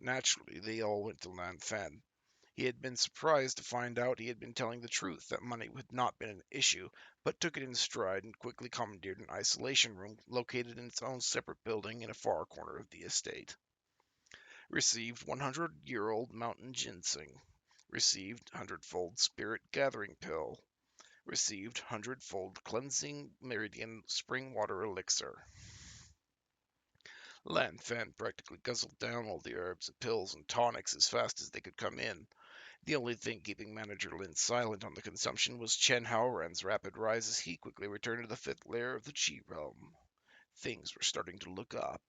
Naturally, they all went to Lan Fen. He had been surprised to find out he had been telling the truth, that money had not been an issue, but took it in stride and quickly commandeered an isolation room located in its own separate building in a far corner of the estate. Received 100-year-old mountain ginseng. Received 100-fold spirit gathering pill. Received 100-fold cleansing meridian spring water elixir. Lan Fan practically guzzled down all the herbs, pills, and tonics as fast as they could come in. The only thing keeping Manager Lin silent on the consumption was Chen Haoran's rapid rise as he quickly returned to the fifth layer of the Chi realm. Things were starting to look up.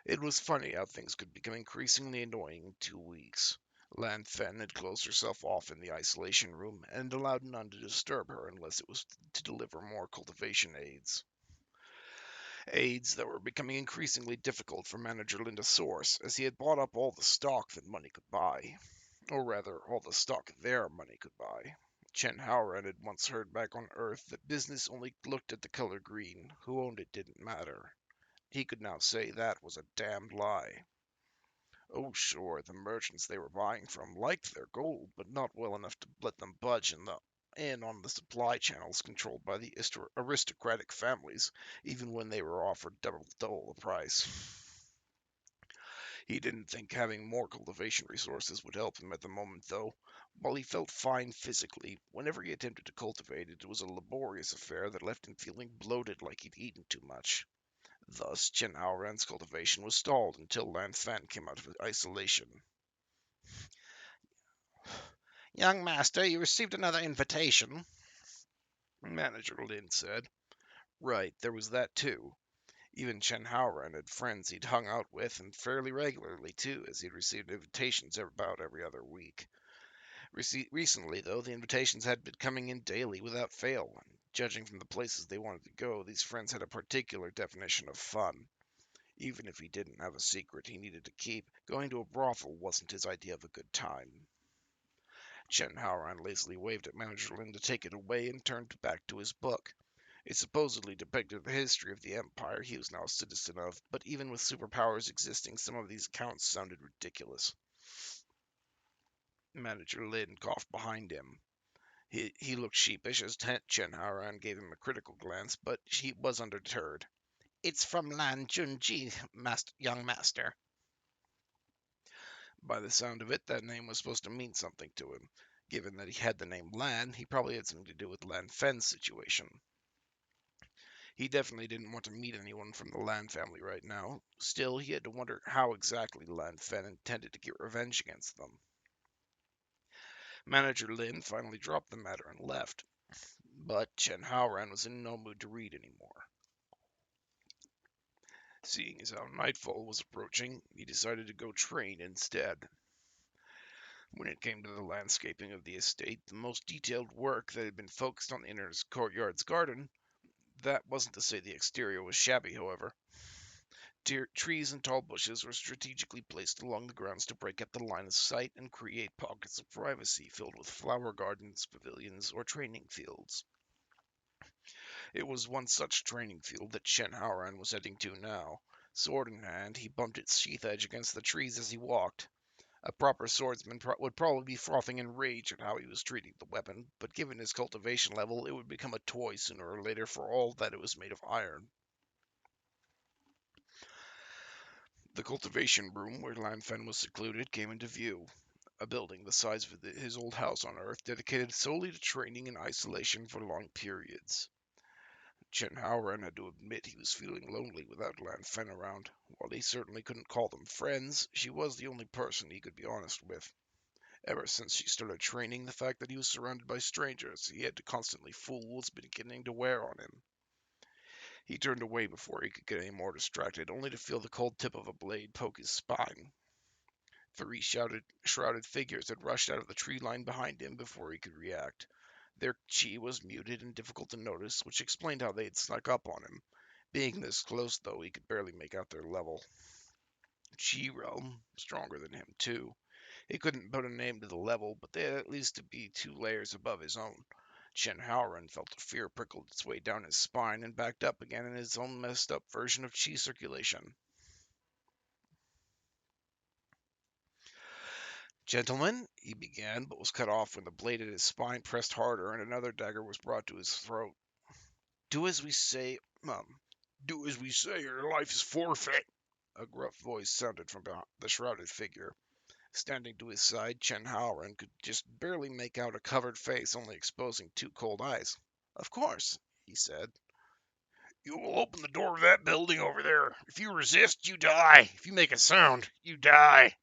It was funny how things could become increasingly annoying in 2 weeks. Lan Fen had closed herself off in the isolation room and allowed none to disturb her unless it was to deliver more cultivation aids. Aids that were becoming increasingly difficult for Manager Lin to source, as he had bought up all the stock that money could buy. Or rather, all the stock their money could buy. Chen Haoran had once heard back on Earth that business only looked at the color green. Who owned it didn't matter. He could now say that was a damned lie. Oh, sure, the merchants they were buying from liked their gold, but not well enough to let them budge in on the supply channels controlled by the aristocratic families, even when they were offered double the price. He didn't think having more cultivation resources would help him at the moment, though. While he felt fine physically, whenever he attempted to cultivate it, it was a laborious affair that left him feeling bloated like he'd eaten too much. Thus, Chen Haoran's cultivation was stalled until Lan Fan came out of isolation. Young master, you received another invitation. Manager Lin said. Right, there was that too. Even Chen Haoran had friends he'd hung out with, and fairly regularly too, as he'd received invitations about every other week. Recently, though, the invitations had been coming in daily without fail, and judging from the places they wanted to go, these friends had a particular definition of fun. Even if he didn't have a secret he needed to keep, going to a brothel wasn't his idea of a good time. Chen Haoran lazily waved at Manager Lin to take it away and turned back to his book. It supposedly depicted the history of the empire he was now a citizen of, but even with superpowers existing, some of these accounts sounded ridiculous. Manager Lin coughed behind him. He looked sheepish as Chen Haoran gave him a critical glance, but he was undeterred. It's from Lan Junji, young master. By the sound of it, that name was supposed to mean something to him. Given that he had the name Lan, he probably had something to do with Lan Fen's situation. He definitely didn't want to meet anyone from the Lan family right now. Still, he had to wonder how exactly Lan Fen intended to get revenge against them. Manager Lin finally dropped the matter and left, but Chen Haoran was in no mood to read anymore. Seeing as how nightfall was approaching, he decided to go train instead. When it came to the landscaping of the estate, the most detailed work that had been focused on the inner courtyard's garden. That wasn't to say the exterior was shabby, however. Trees and tall bushes were strategically placed along the grounds to break up the line of sight and create pockets of privacy filled with flower gardens, pavilions, or training fields. It was one such training field that Shen Haoran was heading to now. Sword in hand, he bumped its sheath edge against the trees as he walked. A proper swordsman would probably be frothing in rage at how he was treating the weapon, but given his cultivation level, it would become a toy sooner or later for all that it was made of iron. The cultivation room where Lan Fen was secluded came into view. A building the size of his old house on Earth, dedicated solely to training in isolation for long periods. Chen Haoran had to admit he was feeling lonely without Lan Fen around. While he certainly couldn't call them friends, she was the only person he could be honest with. Ever since she started training, the fact that he was surrounded by strangers he had to constantly fool was beginning to wear on him. He turned away before he could get any more distracted, only to feel the cold tip of a blade poke his spine. Three shrouded figures had rushed out of the tree line behind him before he could react. Their chi was muted and difficult to notice, which explained how they had snuck up on him. Being this close, though, he could barely make out their level. Chi realm, stronger than him, too. He couldn't put a name to the level, but they had at least to be 2 layers above his own. Chen Haoran felt a fear prickled its way down his spine and backed up again in his own messed up version of chi circulation. Gentlemen, He began, but was cut off when the blade at his spine pressed harder and another dagger was brought to his throat. do as we say. Do as we say, or your life is forfeit. A gruff voice sounded from behind the shrouded figure. Standing to his side, Chen Haoran could just barely make out a covered face, only exposing 2 cold eyes. Of course, he said. You will open the door of that building over there. If you resist, you die. If you make a sound, you die.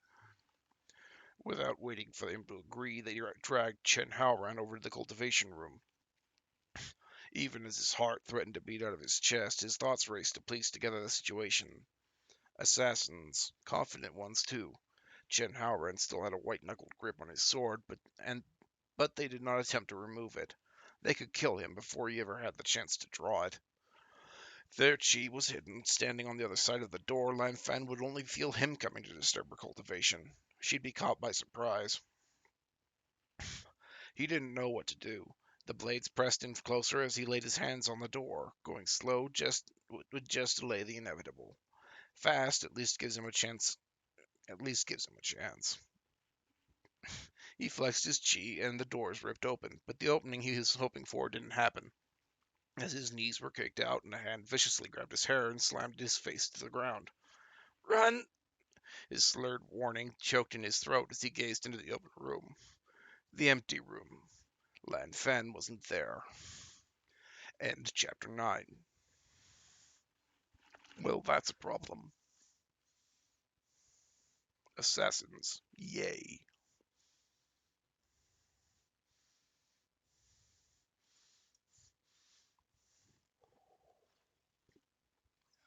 Without waiting for him to agree, they dragged Chen Haoran over to the cultivation room. Even as his heart threatened to beat out of his chest, his thoughts raced to piece together the situation. Assassins, confident ones too. Chen Haoran still had a white-knuckled grip on his sword, but they did not attempt to remove it. They could kill him before he ever had the chance to draw it. Their chi was hidden. Standing on the other side of the door, Lan Fan would only feel him coming to disturb her cultivation. She'd be caught by surprise. He didn't know what to do. The blades pressed in closer as he laid his hands on the door. Going slow would just delay the inevitable. Fast at least gives him a chance. At least gives him a chance. He flexed his chi and the doors ripped open, but the opening he was hoping for didn't happen. As his knees were kicked out and a hand viciously grabbed his hair and slammed his face to the ground. Run! His slurred warning choked in his throat as he gazed into the open room. The empty room. Lan Fen wasn't there. End chapter 9. Well, that's a problem. Assassins. Yay.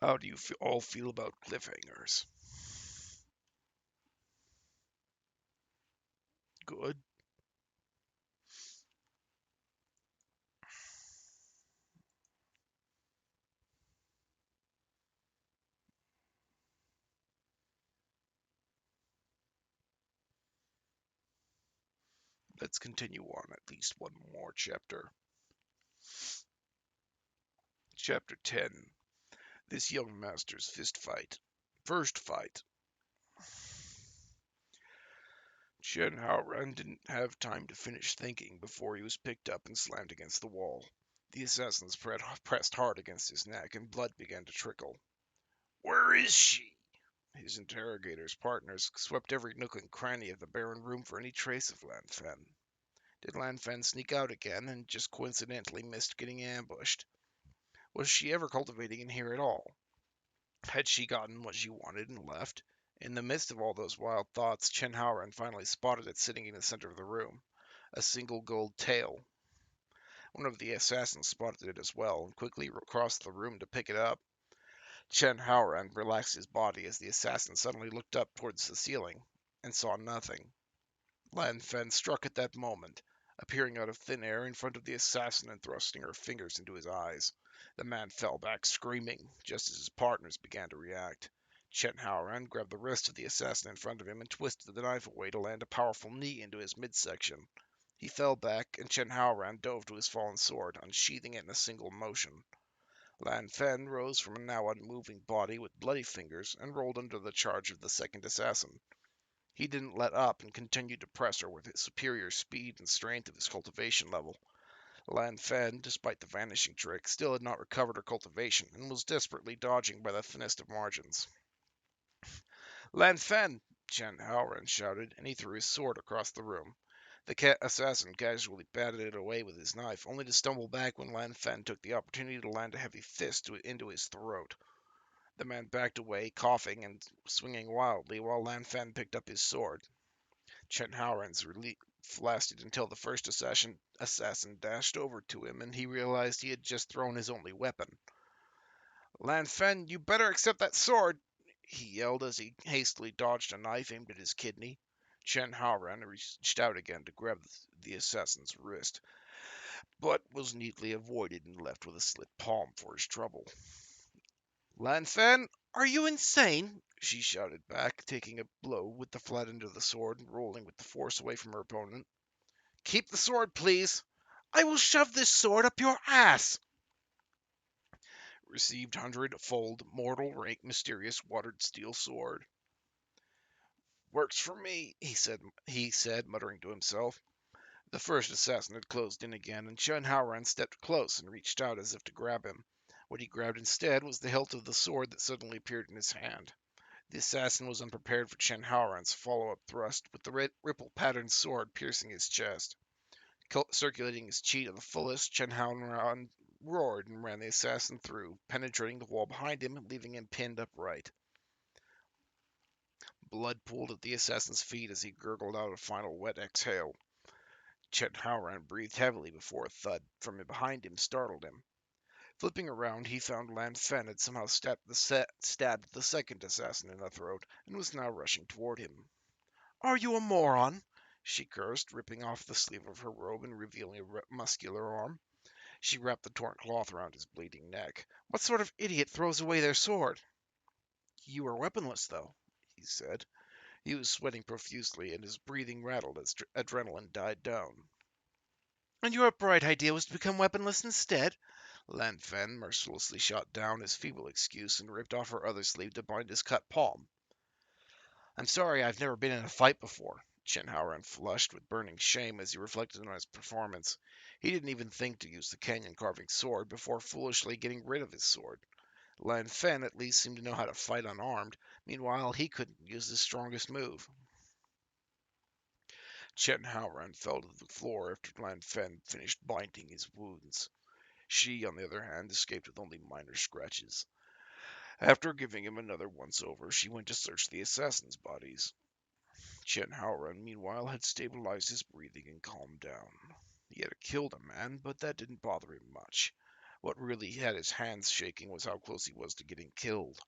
How do you all feel about cliffhangers? Good. Let's continue on at least one more chapter. Chapter 10. This young master's fist fight. First fight. Chen Haoran didn't have time to finish thinking before he was picked up and slammed against the wall. The assassins pressed hard against his neck, and blood began to trickle. Where is she? His interrogator's partners swept every nook and cranny of the barren room for any trace of Lan Fen. Did Lan Fen sneak out again and just coincidentally missed getting ambushed? Was she ever cultivating in here at all? Had she gotten what she wanted and left? In the midst of all those wild thoughts, Chen Haoran finally spotted it sitting in the center of the room. A single gold tael. One of the assassins spotted it as well and quickly crossed the room to pick it up. Chen Haoran relaxed his body as the assassin suddenly looked up towards the ceiling and saw nothing. Lan Fen struck at that moment, appearing out of thin air in front of the assassin and thrusting her fingers into his eyes. The man fell back screaming, just as his partners began to react. Chen Haoran grabbed the wrist of the assassin in front of him and twisted the knife away to land a powerful knee into his midsection. He fell back, and Chen Haoran dove to his fallen sword, unsheathing it in a single motion. Lan Fen rose from a now unmoving body with bloody fingers and rolled under the charge of the second assassin. He didn't let up and continued to press her with his superior speed and strength of his cultivation level. Lan Fen, despite the vanishing trick, still had not recovered her cultivation and was desperately dodging by the thinnest of margins. Lan Fen! Chen Haoran shouted, and he threw his sword across the room. The assassin casually batted it away with his knife, only to stumble back when Lan Fen took the opportunity to land a heavy fist into his throat. The man backed away, coughing and swinging wildly, while Lan Fen picked up his sword. Chen Haoran's relief lasted until the first assassin dashed over to him, and he realized he had just thrown his only weapon. Lan Fen, you better accept that sword, he yelled as he hastily dodged a knife aimed at his kidney. Chen Haoran reached out again to grab the assassin's wrist, but was neatly avoided and left with a slit palm for his trouble. Lan Fen, are you insane? She shouted back, taking a blow with the flat end of the sword and rolling with the force away from her opponent. Keep the sword, please. I will shove this sword up your ass. Received 100-fold mortal rank mysterious watered steel sword. Works for me, he said, muttering to himself. The first assassin had closed in again, and Chen Haoran stepped close and reached out as if to grab him. What he grabbed instead was the hilt of the sword that suddenly appeared in his hand. The assassin was unprepared for Chen Haoran's follow-up thrust, with the ripple-patterned sword piercing his chest. Circulating his chi to the fullest, Chen Haoran roared and ran the assassin through, penetrating the wall behind him, leaving him pinned upright. Blood pooled at the assassin's feet as he gurgled out a final wet exhale. Chen Haoran breathed heavily before a thud from behind him startled him. Flipping around, he found Lan Fen had somehow stabbed the second assassin in the throat and was now rushing toward him. Are you a moron? She cursed, ripping off the sleeve of her robe and revealing a muscular arm. She wrapped the torn cloth around his bleeding neck. What sort of idiot throws away their sword? You are weaponless, though, he said. He was sweating profusely, and his breathing rattled as adrenaline died down. And your bright idea was to become weaponless instead? Lan Fen mercilessly shot down his feeble excuse and ripped off her other sleeve to bind his cut palm. I'm sorry I've never been in a fight before. Chen Haoran flushed with burning shame as he reflected on his performance. He didn't even think to use the canyon-carving sword before foolishly getting rid of his sword. Lan Fen at least seemed to know how to fight unarmed. Meanwhile, he couldn't use his strongest move. Chen Haoran fell to the floor after Lan Fen finished binding his wounds. She, on the other hand, escaped with only minor scratches. After giving him another once-over, she went to search the assassins' bodies. Chen Haoran, meanwhile, had stabilized his breathing and calmed down. He had killed a man, but that didn't bother him much. What really had his hands shaking was how close he was to getting killed.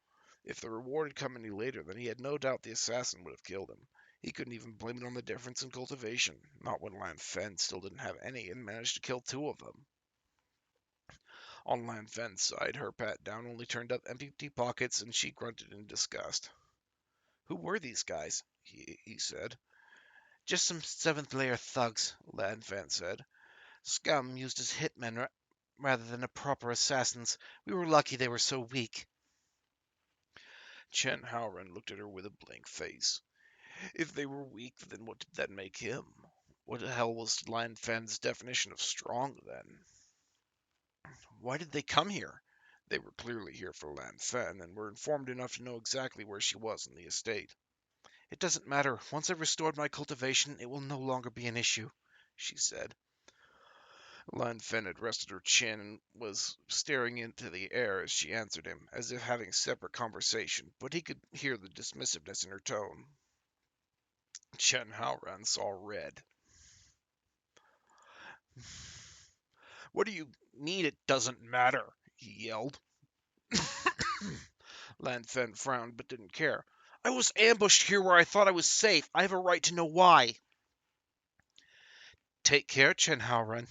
If the reward had come any later, then he had no doubt the assassin would have killed him. He couldn't even blame it on the difference in cultivation, not when Lan Fen still didn't have any and managed to kill two of them. On Lan Fen's side, her pat down only turned up empty pockets, and she grunted in disgust. Who were these guys? He said. Just some seventh layer thugs, Lan Fen said. scum used as hitmen rather than proper assassins. We were lucky they were so weak. Chen Haoren looked at her with a blank face. If they were weak, then what did that make him? What the hell was Lan Fen's definition of strong, then? Why did they come here? They were clearly here for Lan Fen, and were informed enough to know exactly where she was in the estate. It doesn't matter. Once I've restored my cultivation, it will no longer be an issue, she said. Lan Fen had rested her chin and was staring into the air as she answered him, as if having a separate conversation, but he could hear the dismissiveness in her tone. Chen Haoran saw red. What do you mean it doesn't matter? He yelled. Lan Fen frowned but didn't care. I was ambushed here where I thought I was safe. I have a right to know why. Take care, Chen Haoren,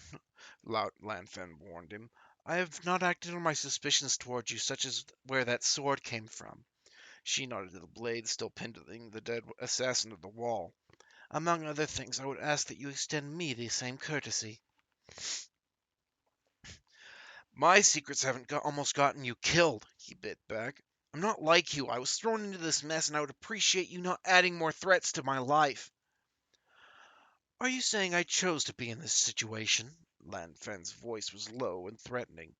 Lan Fen warned him. I have not acted on my suspicions towards you, such as where that sword came from. She nodded to the blade still pinning the dead assassin to the wall. Among other things, I would ask that you extend me the same courtesy. My secrets haven't almost gotten you killed, he bit back. I'm not like you. I was thrown into this mess, and I would appreciate you not adding more threats to my life. Are you saying I chose to be in this situation? Lan Fen's voice was low and threatening.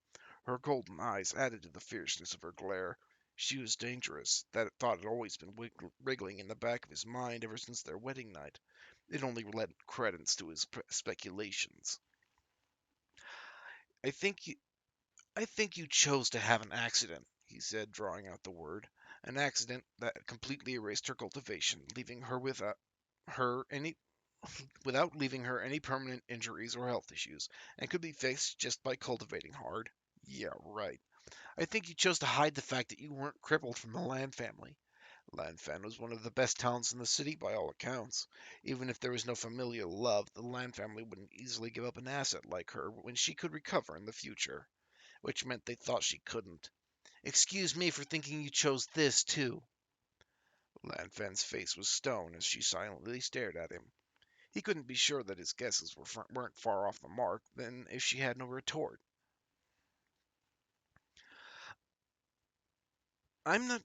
Her golden eyes added to the fierceness of her glare. She was dangerous. That thought had always been wriggling in the back of his mind ever since their wedding night. It only lent credence to his speculations. I think you chose to have an accident, he said, drawing out the word. An accident that completely erased her cultivation, leaving her without leaving her any permanent injuries or health issues, and could be fixed just by cultivating hard. Yeah, right. I think you chose to hide the fact that you weren't crippled from the Lan family. Lan Fan was one of the best talents in the city by all accounts. Even if there was no familial love, the Lan family wouldn't easily give up an asset like her when she could recover in the future, which meant they thought she couldn't. Excuse me for thinking you chose this, too. Lan Fan's face was stone as she silently stared at him. He couldn't be sure that his guesses weren't far off the mark, then if she had no retort. I'm not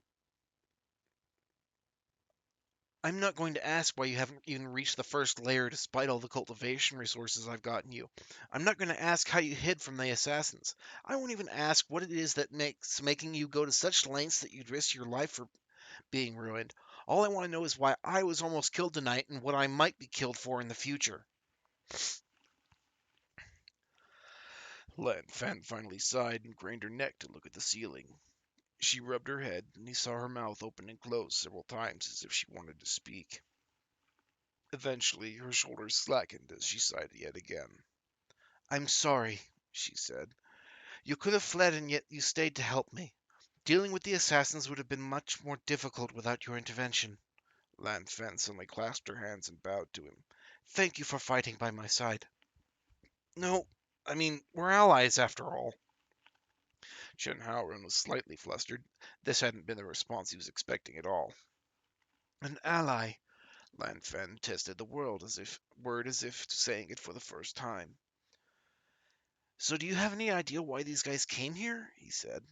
I'm not going to ask why you haven't even reached the first layer despite all the cultivation resources I've gotten you. I'm not going to ask how you hid from the assassins. I won't even ask what it is that makes making you go to such lengths that you'd risk your life for being ruined. All I want to know is why I was almost killed tonight and what I might be killed for in the future. Lan Fan finally sighed and craned her neck to look at the ceiling. She rubbed her head, and he saw her mouth open and close several times as if she wanted to speak. Eventually, her shoulders slackened as she sighed yet again. I'm sorry, she said. You could have fled and yet you stayed to help me. Dealing with the assassins would have been much more difficult without your intervention. Lan Fan suddenly clasped her hands and bowed to him. Thank you for fighting by my side. No, we're allies after all. Chen Haoren was slightly flustered. This hadn't been the response he was expecting at all. An ally. Lan Fan tested the word as if saying it for the first time. So do you have any idea why these guys came here? He said.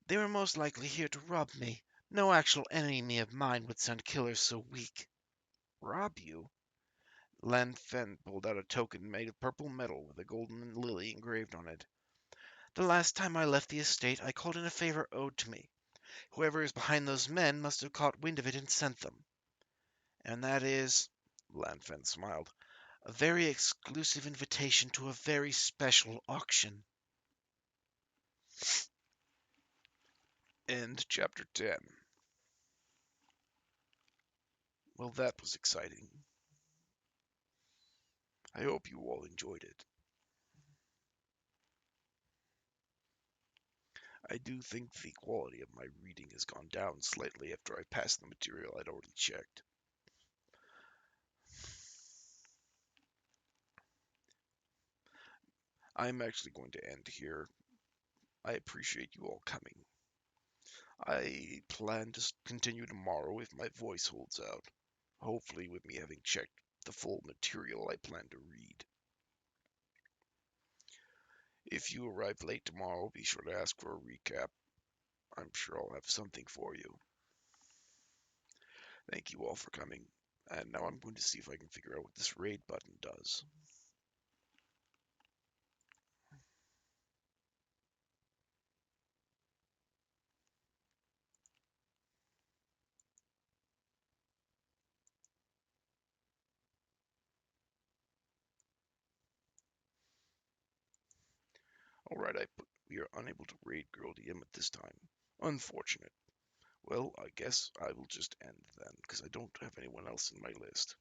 They were most likely here to rob me. No actual enemy of mine would send killers so weak. Rob you? Lan Fen pulled out a token made of purple metal with a golden lily engraved on it. The last time I left the estate, I called in a favor owed to me. Whoever is behind those men must have caught wind of it and sent them. And that is, Lan Fen smiled, a very exclusive invitation to a very special auction. End chapter 10. Well, that was exciting. I hope you all enjoyed it. I do think the quality of my reading has gone down slightly after I passed the material I'd already checked. I'm actually going to end here. I appreciate you all coming. I plan to continue tomorrow if my voice holds out. Hopefully, with me having checked the full material I plan to read. If you arrive late tomorrow, be sure to ask for a recap. I'm sure I'll have something for you. Thank you all for coming. And now I'm going to see if I can figure out what this raid button does. Alright, we are unable to raid Girl DM at this time. Unfortunate. Well, I guess I will just end then, because I don't have anyone else in my list.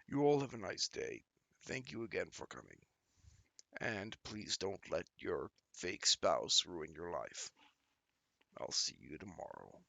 You all have a nice day. Thank you again for coming. And please don't let your fake spouse ruin your life. I'll see you tomorrow.